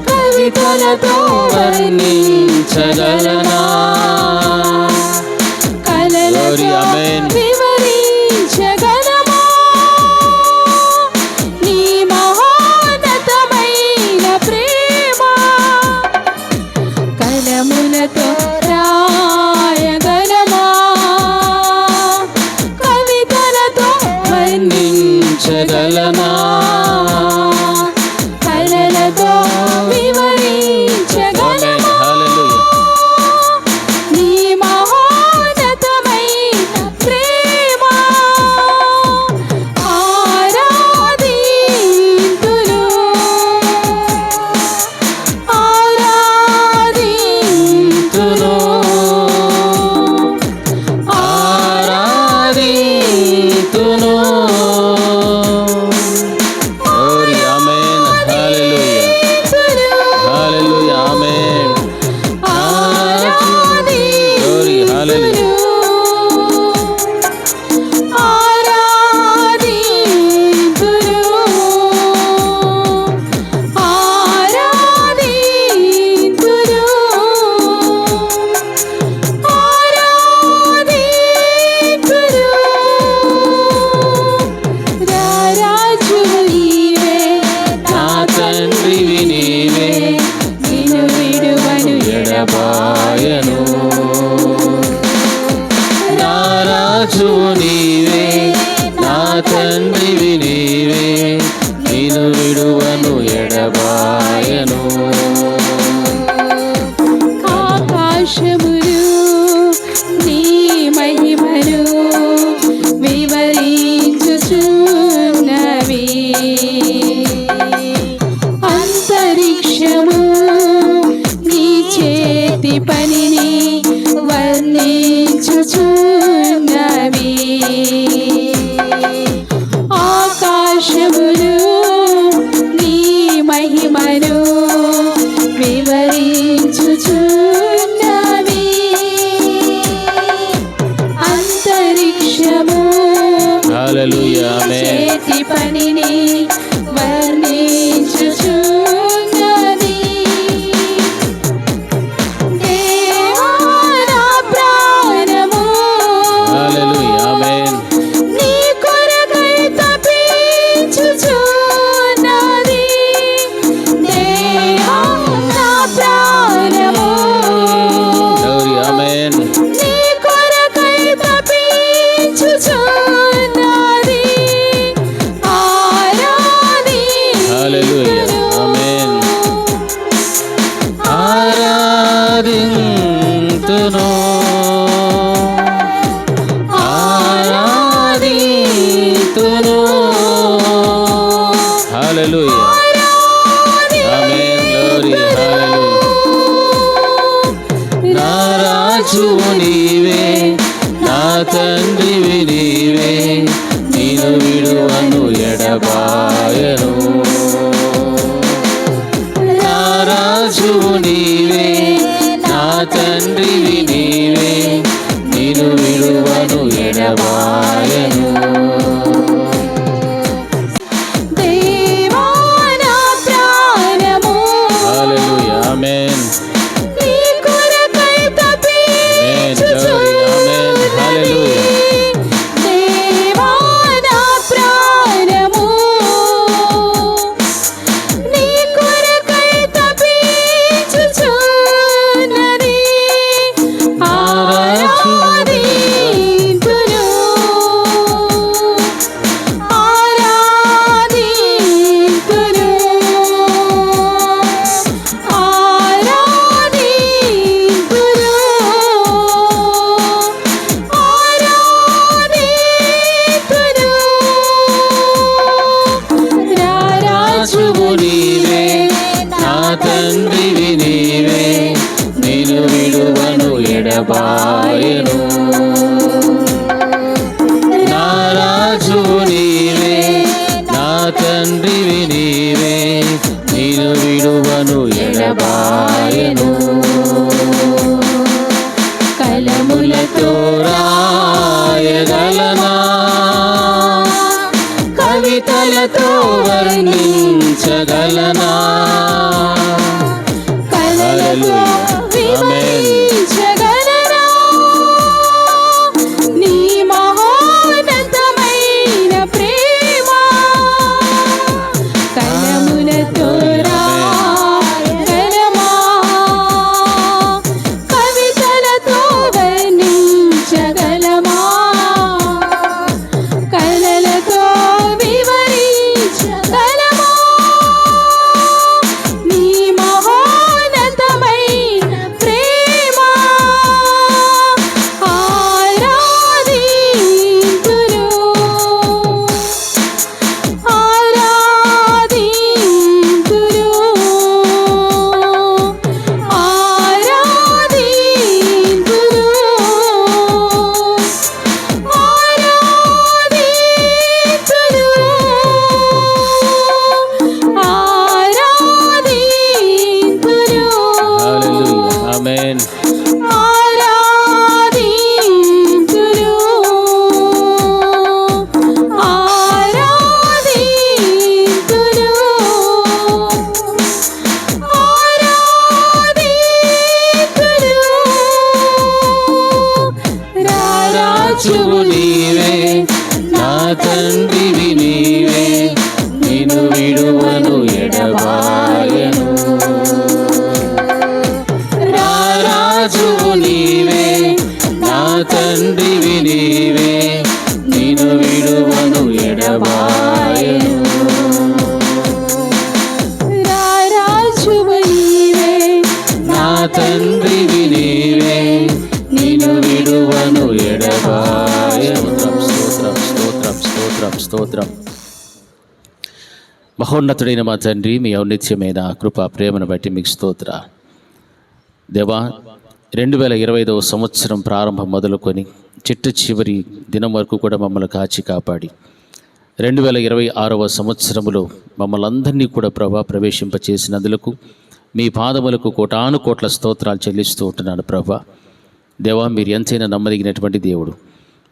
కవితలతో వర్ణించగలనా, కలలతో వివరించగలమా నీ మహోన్నతమైన ప్రేమ. కలములతో రాయగలమా, కవితలతో వర్ణించగలనా, కలలతో వివరించగలమా నీ మహోన్నతమైన ప్రేమ. ఆరాధింతును ఆరాధింతును. హల్లెలూయా. ఆమేన్. గ్లోరీ. హల్లెలూయా. నా రాజువు నీవే, నా తండ్రివి నీవే, నేను విడువను ఎడబాయను. నా రాజువు నీవే, నా తండ్రివి నీవే, నేను విడువను ఎడబాయను. హల్లెలూయా. ఆమేన్. తండ్రివి నీవే, నేను విడువను ఎడబాయను. నా రాజువు నీవే, నా తండ్రివి నీవే, నేను విడువను ఎడబాయను. కలములతో రాయగలనా, కవితలతో వర్ణించగలనా. వివరించగలనా నీ మహోన్నతమైన ప్రేమ. కలములతో రాయగలమా, కవితలతో వర్ణించగలమా. కలలతో వివరించగలమా నీ మహోన్నతమైన ప్రేమ. ఆరాధింతును ఆరాధింతును ఆరాధింతును ఆరాధింతును హల్లెలూయా. ఆమేన్. ఆరాధింతును ఆరాధింతును ఆరాధింతును. రాజువు నీవే, నా తండ్రివి నీవే, నేను విడువను ఎడబాయను. నా రాజువు నీవే, నా తండ్రివి నీవే, నేను విడువను ఎడబాయను. రాజువు నీవే, నా తండ్రివి నీవే, నేను విడువను ఎడబాయను. స్తోత్రం స్తోత్రం స్తోత్రం స్తోత్రం. మహోన్నతుడైన మా తండ్రి, మీ ఔన్నత్యమైన కృపా ప్రేమను బట్టి మీకు స్తోత్ర. దేవా, 2025వ సంవత్సరం ప్రారంభం మొదలుకొని చిట్ట చివరి దినం వరకు కూడా మమ్మల్ని కాచి కాపాడి 2026వ సంవత్సరములో మమ్మల్ని అందరినీ కూడా ప్రభా ప్రవేశింపచేసినందులకు మీ పాదములకు కోటాను కోట్ల స్తోత్రాలు చెల్లిస్తూ ఉంటున్నాను ప్రభా. దేవా, మీరు ఎంతైనా నమ్మదగినటువంటి దేవుడు.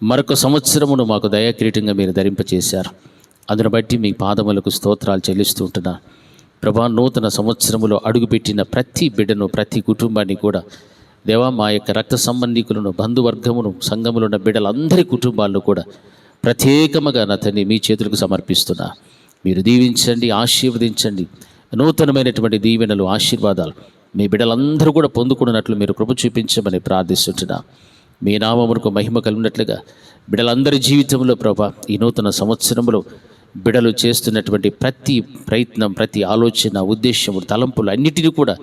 మరొక సంవత్సరమును మాకు దయాకిరీటంగా మీరు ధరింపచేశారు. అందును బట్టి మీ పాదములకు స్తోత్రాలు చెల్లిస్తూ ఉంటున్నా ప్రభా. నూతన సంవత్సరములో అడుగుపెట్టిన ప్రతి బిడ్డను, ప్రతి కుటుంబాన్ని కూడా దేవా, మా యొక్క రక్త సంబంధికులను, బంధువర్గమును, సంఘములో ఉన్న బిడ్డలందరి కుటుంబాలను కూడా ప్రత్యేకముగా నా తండ్రి మీ చేతులకు సమర్పిస్తున్నా. మీరు దీవించండి, ఆశీర్వదించండి. నూతనమైనటువంటి దీవెనలు, ఆశీర్వాదాలు మీ బిడ్డలందరూ కూడా పొందుకున్నట్లు మీరు కృప చూపించమని ప్రార్థిస్తుంటున్నా. మీ నామమునకు మహిమ కలిగినట్లుగా బిడ్డలందరి జీవితంలో ప్రభా ఈ నూతన సంవత్సరంలో బిడలు చేస్తున్నటువంటి ప్రతి ప్రయత్నం, ప్రతి ఆలోచన, ఉద్దేశము, తలంపులు అన్నిటినీ కూడా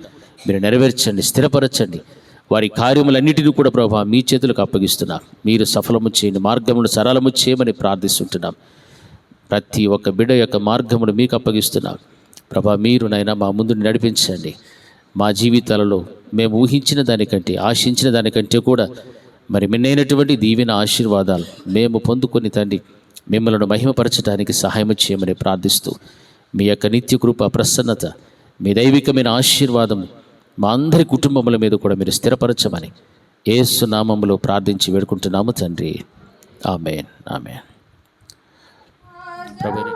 మీరు నెరవేర్చండి, స్థిరపరచండి. వారి కార్యములన్నిటినీ కూడా ప్రభా మీ చేతులకు అప్పగిస్తున్నాం. మీరు సఫలము చేయండి, మార్గమును సరళము చేయమని ప్రార్థిస్తుంటున్నాం. ప్రతి ఒక్క బిడ్డ యొక్క మార్గమును మీకు అప్పగిస్తున్నాం ప్రభా. మీరు నాయన మా ముందు నడిపించండి. మా జీవితాలలో మేము ఊహించిన దానికంటే, ఆశించిన దానికంటే కూడా మరి మిన్నైనటువంటి దీవెన ఆశీర్వాదాలు మేము పొందుకొని తండ్రి మిమ్మల్ని మహిమపరచడానికి సహాయం చేయమని ప్రార్థిస్తూ, మీ యొక్క నిత్య కృప, ప్రసన్నత, మీ దైవికమైన ఆశీర్వాదం మా అందరి కుటుంబముల మీద కూడా మీరు స్థిరపరచమని యేసు నామములో ప్రార్థించి వేడుకుంటున్నాము తండ్రి. ఆమేన్, ఆమేన్. ప్రభువే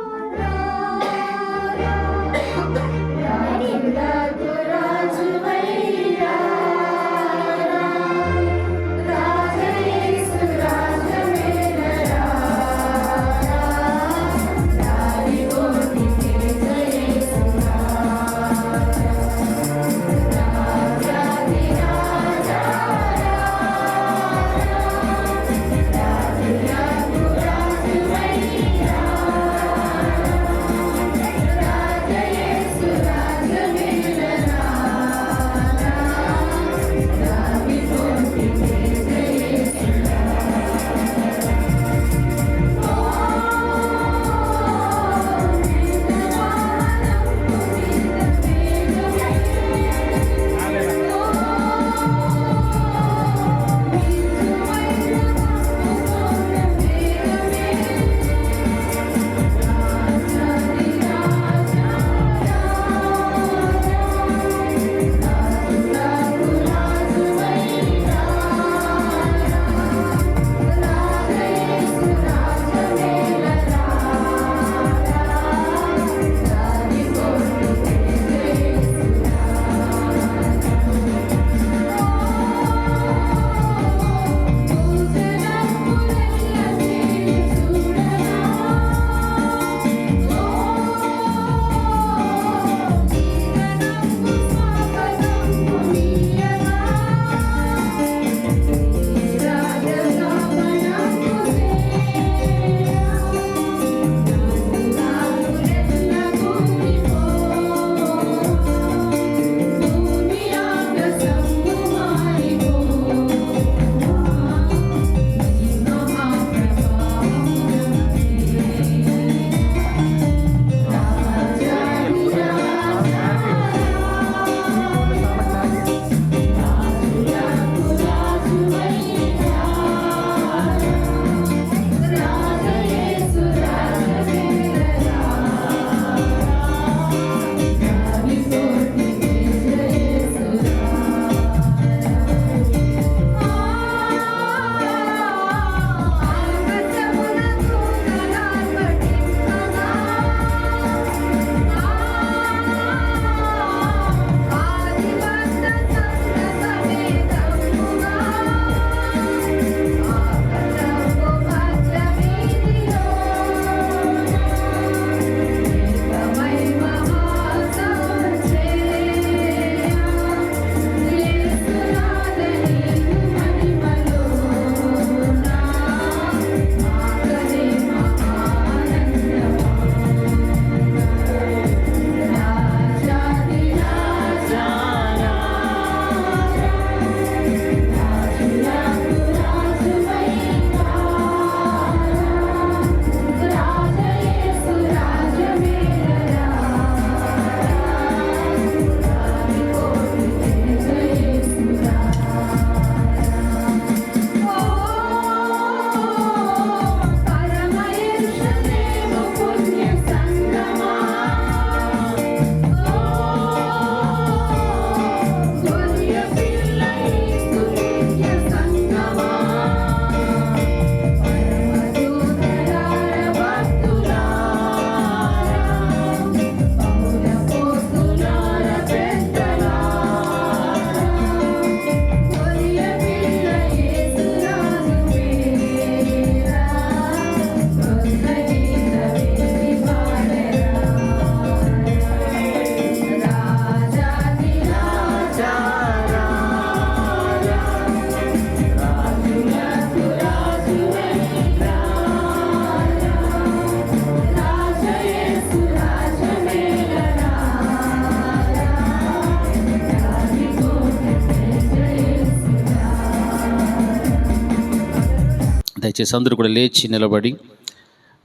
దయచేసి అందరూ కూడా లేచి నిలబడి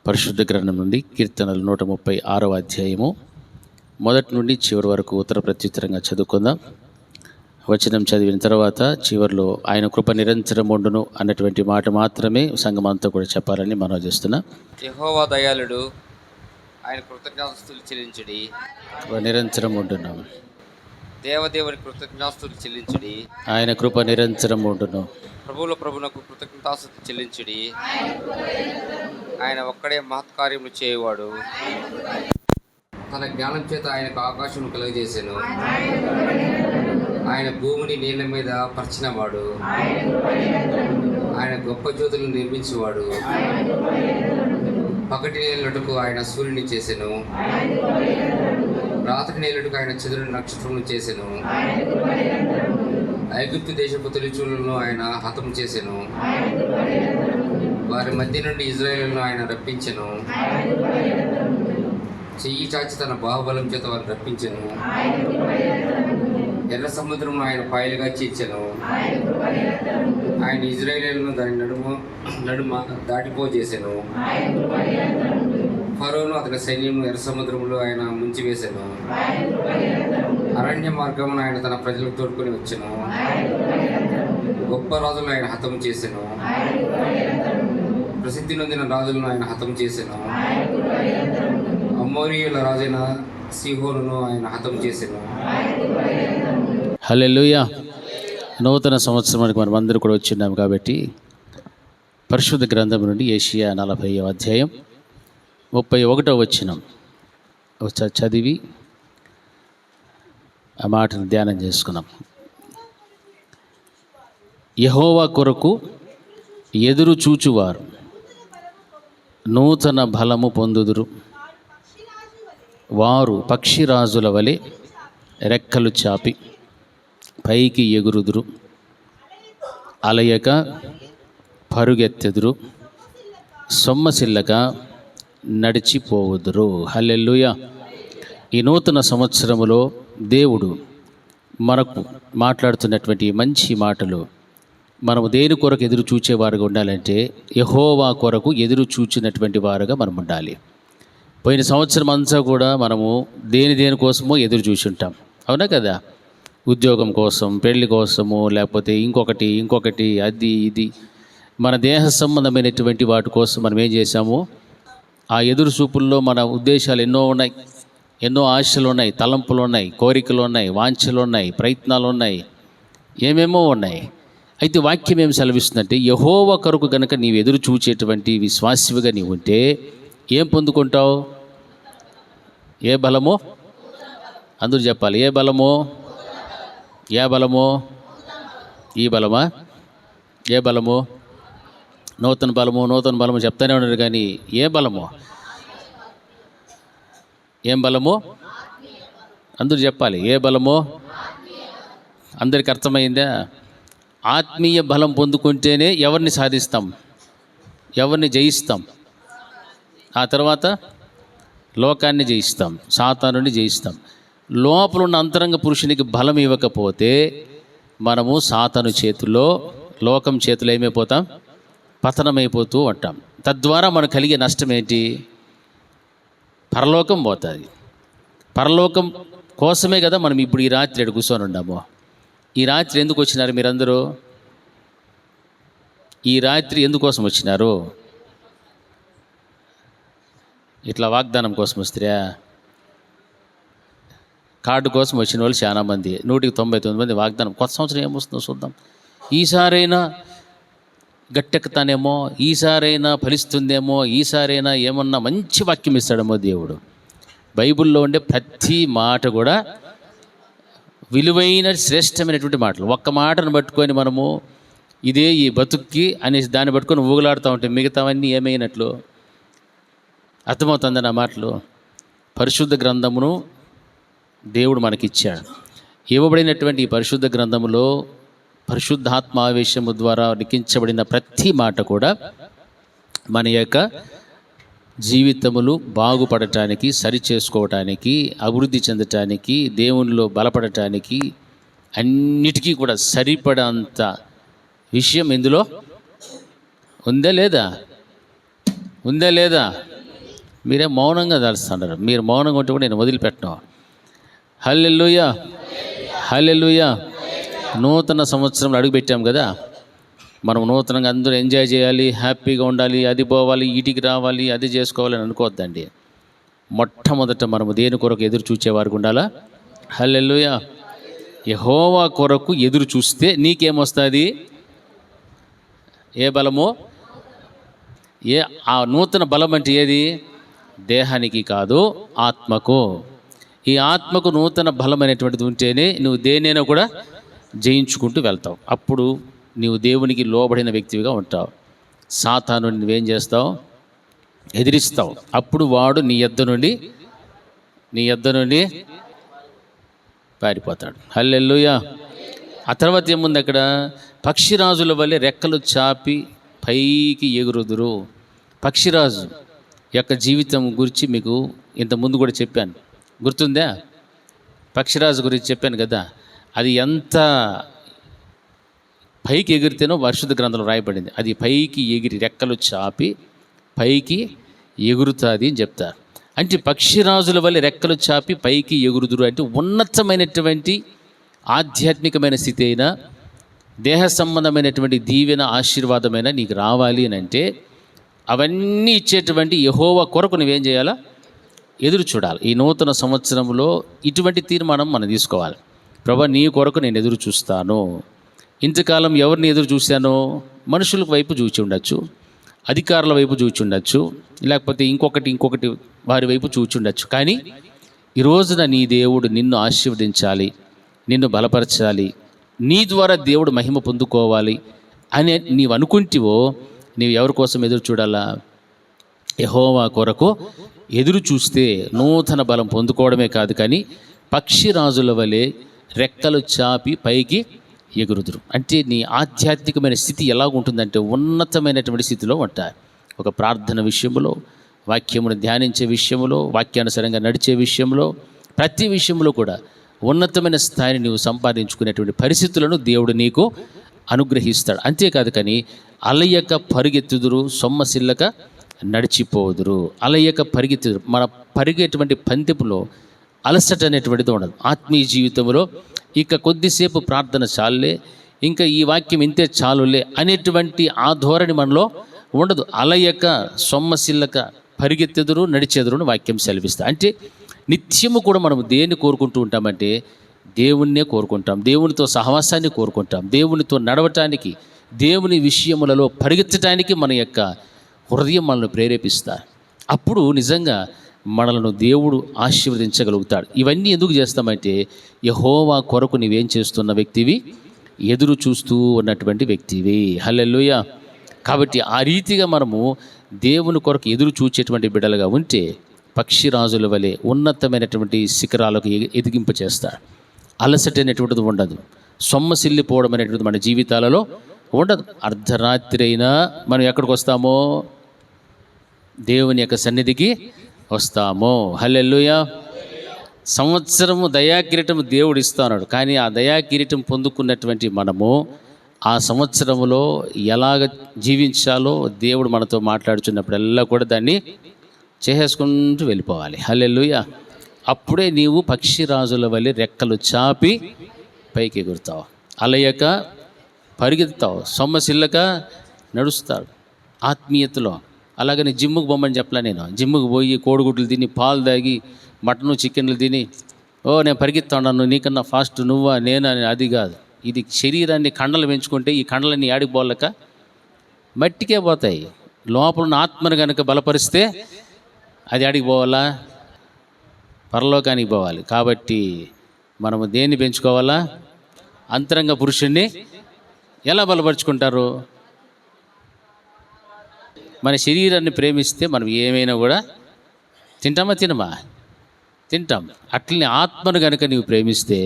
పరిశుద్ధ గ్రంథం నుండి కీర్తనలు 136వ అధ్యాయము మొదటి నుండి చివరి వరకు ఉత్తర ప్రత్యుత్తరంగా చదువుకుందాం. వచనం చదివిన తర్వాత చివరిలో ఆయన కృప నిరంతరం ఉండును అన్నటువంటి మాట మాత్రమే సంఘం అంతా కూడా చెప్పాలని మనం చేస్తున్నా. యెహోవా దయాళుడు, ఆయన కృతజ్ఞతాస్తుతులు చెల్లించుడి. నిరంతరం ఉండును. దేవదేవుని కృతజ్ఞతాస్తుతులు చెల్లించుడి. ఆయన కృప నిరంతరం ఉండును. ప్రభువునకు కృతజ్ఞతాస్తుతులు చెల్లించుడి. ఆయన ఒక్కడే మహత్కార్యములు చేయువాడు. తన జ్ఞానం చేత ఆయనకు ఆకాశం కలుగజేసెను. ఆయన భూమిని నీళ్ల మీద పరిచినవాడు. ఆయన గొప్ప జ్యోతులను నిర్మించేవాడు. పగటి నేలటకు ఆయన సూర్యుని చేసెను. రాత్రి నేలటకు ఆయన చంద్రుని నక్షత్రమును చేసెను. ఐగుప్తు దేశపు తొలిచూలను ఆయన హతము చేసెను. వారి మధ్య నుండి ఇజ్రాయేలును ఆయన రప్పించెను. చెయ్యి చాచి తన బాహుబలం చేత వారిని రప్పించెను. ఎర్ర సముద్రమును ఆయన పాయలుగా చీల్చెను. ఆయన ఇజ్రాయేలును దాని నడుమ దాటిపోజేసెను. ఫరోను అతని సైన్యము ఎర్ర సముద్రములో ఆయన ముంచివేసెను. అరణ్య మార్గమును ఆయన తన ప్రజలకు తోడుకొని వచ్చెను. గొప్ప రాజులను ఆయన హతము చేసెను. ప్రసిద్ధి నొందిన రాజులను ఆయన హతము చేసెను. అమోరీయుల రాజైన సీహోనును ఆయన హతము చేసెను. హల్లెలూయా. నూతన సంవత్సరానికి మనం అందరూ కూడా వచ్చిన్నాం కాబట్టి పరిశుద్ధ గ్రంథం నుండి యెషయా 40వ అధ్యాయం 31వ వచనం ఒకసారి చదివి ఆ మాటను ధ్యానం చేసుకున్నాం. యెహోవా కొరకు ఎదురు చూచువారు నూతన బలము పొందుదురు. వారు పక్షిరాజుల వలె రెక్కలు చాపి పైకి ఎగురుదురు. అలయక పరుగెత్తెదురు. సొమ్మసిల్లక నడిచిపోవుదురు. హల్లెలూయా. ఈ నూతన సంవత్సరములో దేవుడు మనకు మాట్లాడుతున్నటువంటి మంచి మాటలు మనము దేని కొరకు ఎదురు చూచేవారుగా ఉండాలంటే యెహోవా కొరకు ఎదురు చూచినటువంటి వారుగా మనం ఉండాలి. పోయిన సంవత్సరం అంతా కూడా మనము దేని కోసమో ఎదురు చూసి ఉంటాం, అవునా కదా? ఉద్యోగం కోసం, పెళ్లి కోసము, లేకపోతే ఇంకొకటి అది ఇది మన దేహ సంబంధమైనటువంటి వాటి కోసం మనం ఏం చేశాము? ఆ ఎదురు చూపుల్లో మన ఉద్దేశాలు ఎన్నో ఉన్నాయి, ఎన్నో ఆశలు ఉన్నాయి, తలంపులు ఉన్నాయి, కోరికలు ఉన్నాయి, వాంఛలు ఉన్నాయి, ప్రయత్నాలు ఉన్నాయి, ఏమేమో ఉన్నాయి. అయితే వాక్యం ఏం సెలవిస్తుందంటే యెహోవా కొరకు కనుక నీవు ఎదురు చూచేటువంటి విశ్వాసివిగా నీవు ఉంటే ఏం పొందుకుంటావు? ఏ బలమో అందరూ చెప్పాలి. ఏ బలమో? ఏ బలమో? ఈ బలమా? ఏ బలము? నూతన బలము చెప్తానే ఉన్నారు కానీ ఏ బలము? ఏం బలము? అందరూ చెప్పాలి. ఏ బలమో? అందరికి అర్థమైందా? ఆత్మీయ బలం పొందుకుంటేనే ఎవరిని సాధిస్తాం, ఎవరిని జయిస్తాం, ఆ తర్వాత లోకాన్ని జయిస్తాం, సాతానుని జయిస్తాం. లోపల ఉన్న అంతరంగ పురుషునికి బలం ఇవ్వకపోతే మనము సాతాను చేతుల్లో, లోకం చేతుల్లో ఏమైపోతాం? పతనమైపోతూ ఉంటాం. తద్వారా మనకు కలిగే నష్టం ఏంటి? పరలోకం పోతుంది. పరలోకం కోసమే కదా మనం ఇప్పుడు ఈ రాత్రి ఇక్కడ కూర్చొని ఉన్నాము. ఈ రాత్రి ఎందుకు వచ్చినారు మీరందరూ? ఈ రాత్రి ఎందుకోసం వచ్చినారు? ఇట్లా వాగ్దానం కోసం వస్తారా? కార్డు కోసం వచ్చిన వాళ్ళు చాలామంది, 199 మంది వాగ్దానం. కొత్త సంవత్సరం ఏమొస్తుందో చూద్దాం, ఈసారైనా గట్టెక్కుతానేమో, ఈసారైనా ఫలిస్తుందేమో, ఈసారైనా ఏమన్నా మంచి వాక్యం ఇస్తాడేమో దేవుడు. బైబిల్లో ఉండే ప్రతి మాట కూడా విలువైన శ్రేష్టమైనటువంటి మాటలు. ఒక్క మాటను పట్టుకొని మనము ఇదే ఈ బతుక్కి అనేసి దాన్ని పట్టుకొని ఊగులాడుతూ ఉంటే మిగతావన్నీ ఏమైనట్లు? అర్థమవుతుంది నా మాటలు. పరిశుద్ధ గ్రంథమును దేవుడు మనకిచ్చాడు. ఇవ్వబడినటువంటి ఈ పరిశుద్ధ గ్రంథములో పరిశుద్ధాత్మ ఆవేశము ద్వారా లిఖించబడిన ప్రతి మాట కూడా మన యొక్క జీవితములు బాగుపడటానికి, సరిచేసుకోవటానికి, అభివృద్ధి చెందటానికి, దేవునిలో బలపడటానికి అన్నిటికీ కూడా సరిపడంత విషయం ఇందులో ఉందా లేదా? ఉందా లేదా? మీరే మౌనంగా తలుస్తున్నారు. మీరు మౌనంగా ఉంటే కూడా నేను వదిలిపెట్టను. హల్లెలూయా, హల్లెలూయా. నూతన సంవత్సరంలో అడుగుపెట్టాం కదా, మనం నూతనంగా అందరూ ఎంజాయ్ చేయాలి, హ్యాపీగా ఉండాలి, అది పోవాలి, ఇంటికి రావాలి, అది చేసుకోవాలని అనుకోవద్దండి. మొట్టమొదట మనము దేని కొరకు ఎదురు చూచేవారికి ఉండాలా? హల్లెలూయా. యెహోవా కొరకు ఎదురు చూస్తే నీకేమొస్తుంది? ఏ బలము? ఆ నూతన బలం అంటే ఏది? దేహానికి కాదు, ఆత్మకు. ఈ ఆత్మకు నూతన బలం అనేటువంటిది ఉంటేనే నువ్వు దేనైనా కూడా జయించుకుంటూ వెళ్తావు. అప్పుడు నీవు దేవునికి లోబడిన వ్యక్తివిగా ఉంటావు. సాతాను నువ్వేం చేస్తావు? ఎదిరిస్తావు. అప్పుడు వాడు నీ యొద్ద నుండి పారిపోతాడు. హల్లెలూయా. ఆ తర్వాత ఏముంది అక్కడ? పక్షిరాజుల వల్లే రెక్కలు చాపి పైకి ఎగురుదురు. పక్షిరాజు యొక్క జీవితం గురించి మీకు ఇంతకుముందు కూడా చెప్పాను, గుర్తుందా? పక్షిరాజు గురించి చెప్పాను కదా. అది ఎంత పైకి ఎగిరితేనో పరిశుద్ధ గ్రంథంలో రాయబడింది. అది పైకి ఎగిరి రెక్కలు చాపి పైకి ఎగురుతుంది అని చెప్తారు. అంటే పక్షిరాజుల వల్ల రెక్కలు చాపి పైకి ఎగురుదురు అంటే ఉన్నతమైనటువంటి ఆధ్యాత్మికమైన స్థితి అయినా, దేహ సంబంధమైనటువంటి దీవెన ఆశీర్వాదమైన నీకు రావాలి అని అంటే అవన్నీ ఇచ్చేటువంటి యెహోవా కొరకు నువ్వేం చేయాలా? ఎదురు చూడాలి. ఈ నూతన సంవత్సరంలో ఇటువంటి తీర్మానం మనం తీసుకోవాలి. ప్రభా, నీ కొరకు నేను ఎదురు చూస్తాను. ఇంతకాలం ఎవరిని ఎదురు చూశానో? మనుషుల వైపు చూచి ఉండొచ్చు, అధికారుల వైపు చూచి ఉండొచ్చు, లేకపోతే ఇంకొకటి వారి వైపు చూచి ఉండొచ్చు. కానీ ఈ రోజున నీ దేవుడు నిన్ను ఆశీర్వదించాలి, నిన్ను బలపరచాలి, నీ ద్వారా దేవుడు మహిమ పొందుకోవాలి అని నీవు అనుకుంటివో, నీవు ఎవరి కోసం ఎదురు చూడాలా? యెహోవా కొరకు ఎదురు చూస్తే నూతన బలం పొందుకోవడమే కాదు, కానీ పక్షిరాజుల వలె రెక్కలు చాపి పైకి ఎగురుదురు. అంటే నీ ఆధ్యాత్మికమైన స్థితి ఎలా ఉంటుందంటే ఉన్నతమైనటువంటి స్థితిలో ఉంటాయి. ఒక ప్రార్థన విషయంలో, వాక్యమును ధ్యానించే విషయంలో, వాక్యానుసారంగా నడిచే విషయంలో, ప్రతి విషయంలో కూడా ఉన్నతమైన స్థాయిని నీవు సంపాదించుకునేటువంటి పరిస్థితులను దేవుడు నీకు అనుగ్రహిస్తాడు. అంతేకాదు కానీ అలయక పరిగెత్తుదురు, సొమ్మసిల్లక నడిచిపోదురు. అలయక పరిగెత్తుదురు. మన పరిగెటువంటి పందెపులో అలసట అనేటువంటిది ఉండదు. ఆత్మీయ జీవితంలో ఇక కొద్దిసేపు ప్రార్థన చాలులే, ఇంకా ఈ వాక్యం ఇంతే చాలులే అనేటువంటి ఆ ధోరణి మనలో ఉండదు. అలయక సొమ్మసిల్లక పరిగెత్తెదురు, నడిచెదురు అని వాక్యం సెలవిస్తుంది. అంటే నిత్యము కూడా మనం దేన్ని కోరుకుంటూ ఉంటామంటే దేవుణ్ణే కోరుకుంటాం, దేవునితో సహవాసాన్ని కోరుకుంటాం, దేవునితో నడవటానికి, దేవుని విషయములలో పరిగెత్తటానికి మన యొక్క హృదయం మనల్ని ప్రేరేపిస్తారు. అప్పుడు నిజంగా మనలను దేవుడు ఆశీర్వదించగలుగుతాడు. ఇవన్నీ ఎందుకు చేస్తామంటే యెహోవా కొరకు నీవేం చేస్తున్న వ్యక్తివి? ఎదురు చూస్తూ ఉన్నటువంటి వ్యక్తివి. హల్లెలూయా. కాబట్టి ఆ రీతిగా మనము దేవుని కొరకు ఎదురు చూచేటువంటి బిడ్డలుగా ఉంటే పక్షిరాజుల వలె ఉన్నతమైనటువంటి శిఖరాలకు ఎదిగింప చేస్తాడు. అలసట అనేటువంటిది ఉండదు, సొమ్మసిల్లిపోవడం అనేటువంటిది మన జీవితాలలో ఉండదు. అర్ధరాత్రి అయినా మనం ఎక్కడికి వస్తామో? దేవుని యొక్క సన్నిధికి వస్తాము. హల్లెలూయా. సంవత్సరము దయాకిరీటం దేవుడు ఇస్తాడు, కానీ ఆ దయాకిరీటం పొందుకున్నటువంటి మనము ఆ సంవత్సరంలో ఎలాగ జీవించాలో దేవుడు మనతో మాట్లాడుచున్నప్పుడల్లా కూడా దాన్ని చేసేసుకుంటూ వెళ్ళిపోవాలి. హల్లెలూయా. అప్పుడే నీవు పక్షిరాజుల వలె రెక్కలు చాపి పైకి ఎగురుతావు, అలయక పరిగెత్తుతావు, సొమ్మసిల్లక నడుస్తావు ఆత్మీయతలో. అలాగని జిమ్ముకు బొమ్మని చెప్పలే నేను. జిమ్ముకు పోయి కోడిగుడ్లు తిని, పాలు తాగి, మటను చికెన్లు తిని, నేను పరిగెత్తాను, నీకన్నా ఫాస్ట్ నువ్వా నేనా? అది కాదు. ఇది శరీరాన్ని కండలు పెంచుకుంటే ఈ కండలన్నీ ఆడికి పోలేక మట్టికే పోతాయి. లోపల ఉన్న ఆత్మను కనుక బలపరిస్తే అది ఆడికి పోవాలా? పరలోకానికి పోవాలి. కాబట్టి మనము దేన్ని పెంచుకోవాలా? అంతరంగ పురుషుణ్ణి ఎలా బలపరుచుకుంటారు? మన శరీరాన్ని ప్రేమిస్తే మనం ఏమైనా కూడా తినమా? తింటాం. అట్లనే ఆత్మను కనుక నీవు ప్రేమిస్తే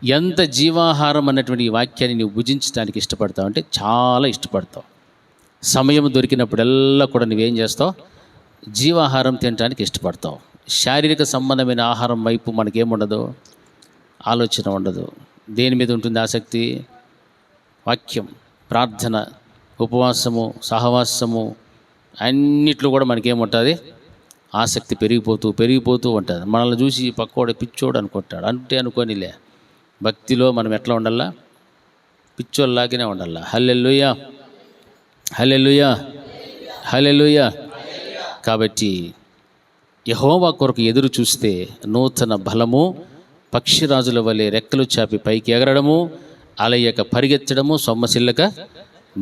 ఎంత జీవాహారం అన్నటువంటి ఈ వాక్యాన్ని నీవు భుజించడానికి ఇష్టపడతావు అంటే చాలా ఇష్టపడతావు. సమయం దొరికినప్పుడల్లా కూడా నువ్వేం చేస్తావు? జీవాహారం తినడానికి ఇష్టపడతావు. శారీరక సంబంధమైన ఆహారం వైపు మనకేముండదు, ఆలోచన ఉండదు. దేని మీద ఉంటుంది ఆసక్తి? వాక్యం, ప్రార్థన, ఉపవాసము, సహవాసము అన్నిట్లో కూడా మనకేముంటుంది, ఆసక్తి పెరిగిపోతూ ఉంటుంది. మనల్ని చూసి పక్కోడు పిచ్చోడు అనుకుంటాడు. అనుకోనిలే, భక్తిలో మనం ఎట్లా ఉండాలా, పిచ్చోళ్ళలాగానే ఉండాలా. హల్లెలూయా, హల్లెలూయా, హల్లెలూయా. కాబట్టి యెహోవా కొరకు ఎదురు చూస్తే నూతన బలము, పక్షిరాజుల వలె రెక్కలు చాపి పైకి ఎగరడము, అలయక పరిగెత్తడము, సొమ్మసిల్లక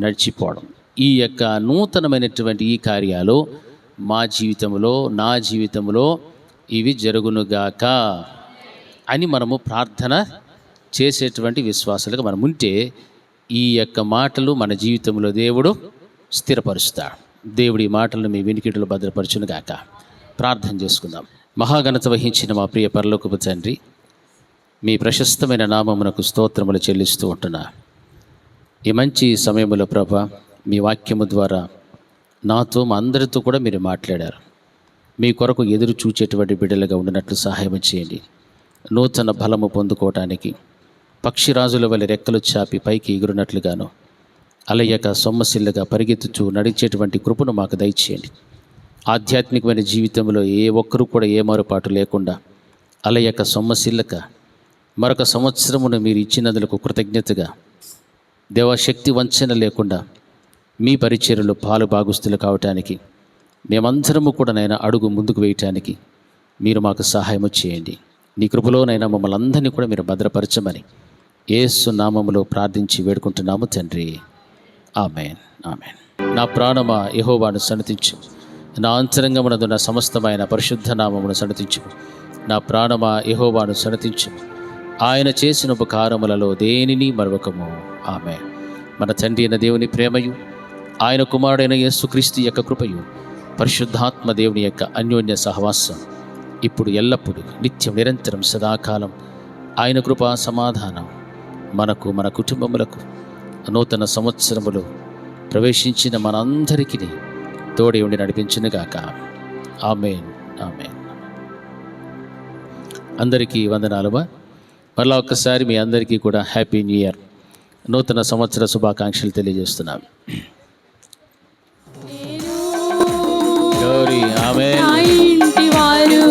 నడిచిపోవడం, ఈ యొక్క నూతనమైనటువంటి ఈ కార్యాలు మా జీవితంలో, నా జీవితంలో ఇవి జరుగునుగాక అని మనము ప్రార్థన చేసేటువంటి విశ్వాసాలుగా మనం ఉంటే ఈ యొక్క మాటలు మన జీవితంలో దేవుడు స్థిరపరుస్తాడు. దేవుడి మాటలను మీ వినికిడిలో భద్రపరచునుగాక. ప్రార్థన చేసుకుందాం. మహాఘనత వహించిన మా ప్రియ పరలోకపు తండ్రి, మీ ప్రశస్తమైన నామమునకు స్తోత్రములు చెల్లిస్తూ ఉంటున్నా. ఈ మంచి సమయంలో ప్రభా, మీ వాక్యము ద్వారా నాతో, మా అందరితో కూడా మీరు మాట్లాడారు. మీ కొరకు ఎదురు చూచేటువంటి బిడ్డలుగా ఉండినట్లు సహాయం చేయండి. నూతన బలము పొందుకోవటానికి పక్షిరాజుల వలె రెక్కలు చాపి పైకి ఎగురునట్లుగాను, అలయక సొమ్మసిల్లగా పరిగెత్తుచూ నడిచేటువంటి కృపను మాకు దయచేయండి. ఆధ్యాత్మికమైన జీవితంలో ఏ ఒక్కరూ కూడా ఏ మారుపాటు లేకుండా అలయక సొమ్మసిల్లక మరొక సంవత్సరమును మీరు ఇచ్చినందులకు కృతజ్ఞతగా దేవశక్తి వంచన లేకుండా మీ పరిచర్యలో పాలు భాగస్తులు కావటానికి మేమందరము కూడా నైనా అడుగు ముందుకు వేయటానికి మీరు మాకు సహాయము చేయండి. నీ కృపలోనైనా మమ్మల్ని అందరినీ కూడా మీరు భద్రపరచమని యేసు నామములో ప్రార్థించి వేడుకుంటున్నాము తండ్రి. ఆమేన్, ఆమేన్. నా ప్రాణమా యెహోవాను సన్నతించు, నా అంతరంగమునందు నా సమస్తమైన పరిశుద్ధ నామమును సన్నతించు. నా ప్రాణమా యెహోవాను సన్నతించు, ఆయన చేసిన ఉపకారములలో దేనిని మరొకము. ఆమేన్. మన తండ్రి అయిన దేవుని ప్రేమయు, ఆయన కుమారుడైన యేసుక్రీస్తు యొక్క కృపయు, పరిశుద్ధాత్మ దేవుని యొక్క అన్యోన్య సహవాసం ఇప్పుడు ఎల్లప్పుడూ నిత్యం నిరంతరం సదాకాలం ఆయన కృపా సమాధానం మనకు, మన కుటుంబములకు, నూతన సంవత్సరములో ప్రవేశించిన మనందరికీ తోడి ఉండి నడిపించునుగాక. ఆమేన్, ఆమేన్. అందరికీ వందనాలుమా. మరలా ఒక్కసారి మీ అందరికీ కూడా హ్యాపీ న్యూ ఇయర్, నూతన సంవత్సర శుభాకాంక్షలు తెలియజేస్తున్నాను. గౌరీ, ఆమేన్. నా ఇంటి వారు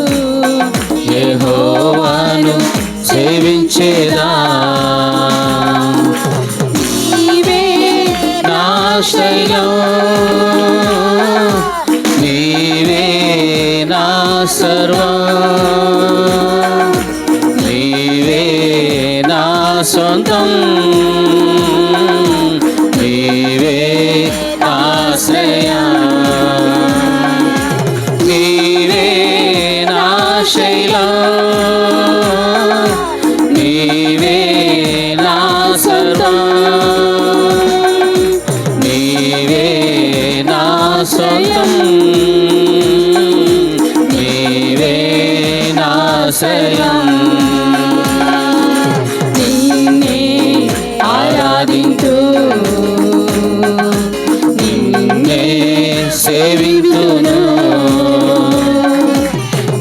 యెహోవాను సేవించేదా, నీవే నా శైలం, నీవే నా సర్వం, నీవే నా సొంతం, నీవే ఆశ్రయం, నీవే నా శైలం, నీవే నా సర్వం, నీవే నా సొంతం, నీవే నా ఆశ్రయం. నిన్నే ఆరాధింతు, నిన్నే సేవింతును,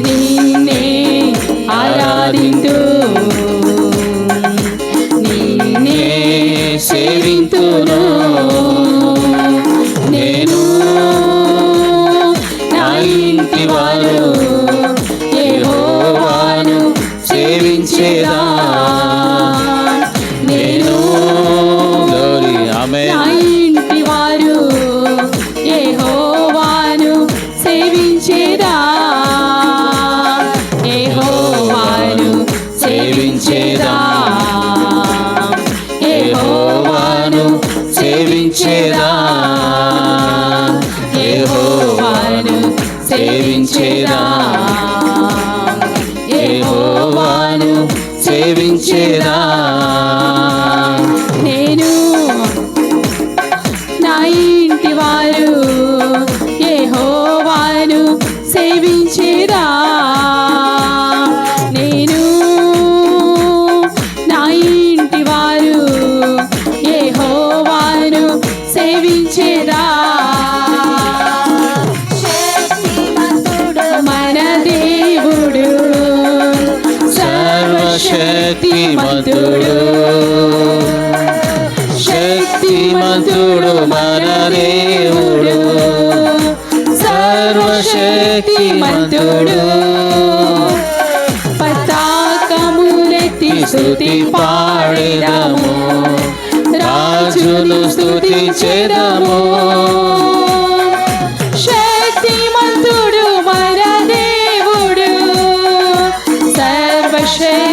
నిన్నే ఆరాధింతు, నిన్నే సేవింతును. నేను నా ఇంటి వారు యెహోవాను సేవించేదా. నేను గౌరీ, ఆమేన్. నా ఇంటి వారు యెహోవాను సేవించేదా, యెహోవాను సేవించేదా, యెహోవాను సేవించేదా, యెహోవాను సేవించేదా, యెహోవాను సేవించేదా. నేను నా ఇంటి వారు యెహోవాను సేవించేదా, నేను నా ఇంటి వారు యెహోవాను సేవించేదా. మన దేవుడు సర్వశక్తిమంతుడు, శక్తి శక్తిమంతుడు మన దేవుడు, సర్వశక్తిమంతుడు. పతాకములెత్తి స్తుతి పాడెదము, రాజును స్తుతించెదము. శక్తిమంతుడు మన దేవుడు, సర్వశక్తిమంతుడు,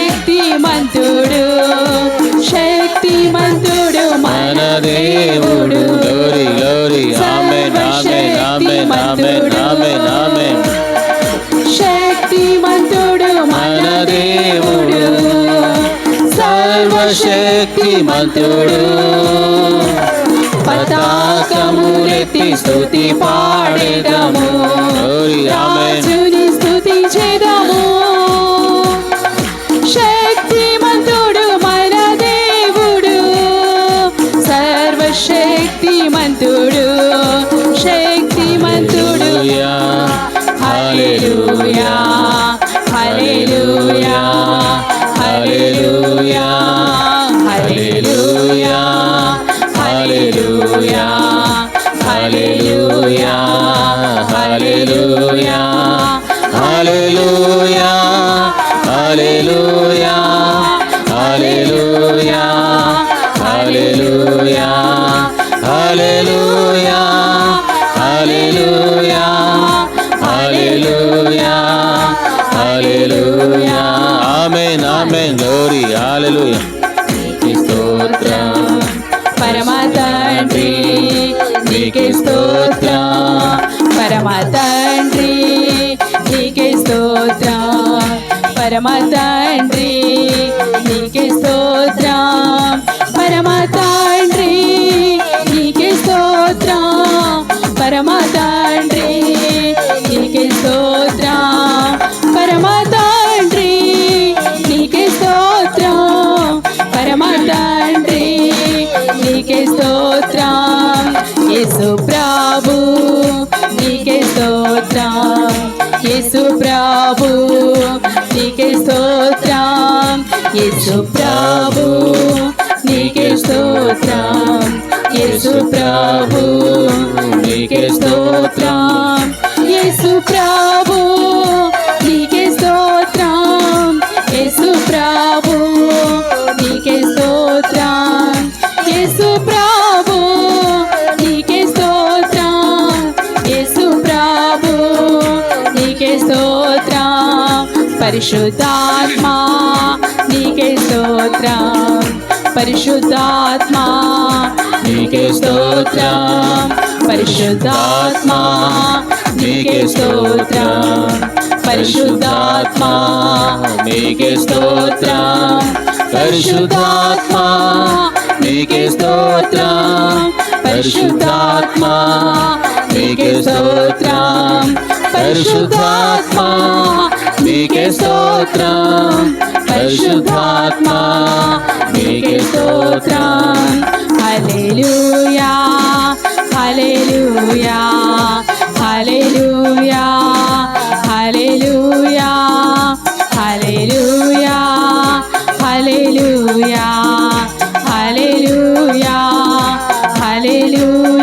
శక్తిమంతుడు మన దేవుడు. గ్లోరీ గ్లోరీ, ఆమేన్ ఆమేన్ ఆమేన్ ఆమేన్ ఆమేన్ ఆమేన్. శక్తిమంతుడు మన దేవుడు, సర్వశక్తిమంతుడు. పతాకములెత్తి స్తుతి పాడెదము, గ్లోరీ ఆమేన్. రాజుని స్తుతించెదము. శక్తిమంతుడు మన దేవుడు, సర్వశక్తిమంతుడు, శక్తిమంతుడు. హల్లెలూయా హల్లెలూయా హల్లెలూయా హల్లెలూయా హల్లెలూయా హల్లెలూయా హల్లెలూయా హల్లెలూయా హల్లెలూయా హల్లెలూయా హల్లెలూయా హల్లెలూయా హల్లెలూయా హల్లెలూయా హల్లెలూయా. ఆమేన్ ఆమేన్. గ్లోరీ హల్లెలూయా. స్తోత్రం పరమ తండ్రి నీకే స్తోత్రం, పరమ తండ్రి నీకే స్తోత్రం, పరమ తండ్రి నీకే స్తోత్రం, పరమ తండ్రి నీకే స్తోత్రం, పరమ తండ్రి నీకే స్తోత్రం, పరమ తండ్రి నీకే స్తోత్రం, పరమ తండ్రి నీకే స్తోత్రం. యేసు ప్రభు నీకే స్తోత్రం, యేసు ప్రభు నీకే స్తోత్రం, యేసు ప్రభు నీకే స్తోత్రం, యేసు ప్రభు నీకే స్తోత్రం, యేసు ప్రభు నీకే స్తోత్రం, యేసు ప్రభు నీకే స్తోత్రం, యేసు ప్రభు నీకే స్తోత్రం, యేసు ప్రభు నీకే స్తోత్రం. పరిశుద్ధాత్మా నీకే స్తోత్రం, పరిశుద్ధాత్మా నీకే స్తోత్రం, పరిశుద్ధాత్మా నీకే స్తోత్రం, పరిశుద్ధాత్మా నీకే స్తోత్రం, పరిశుద్ధాత్మా నీకే స్తోత్రం, పరిశుద్ధాత్మా నీకే స్తోత్రం, పరిశుద్ధాత్మా నీకే స్తోత్రం, పరిశుద్ధాత్మా నీకే స్తోత్రం. హల్లెలూయా హల్లెలూయా హల్లెలూయా హల్లెలూయా హల్లెలూయా హల్లెలూయా హల్లెలూయా హల్లెలూయా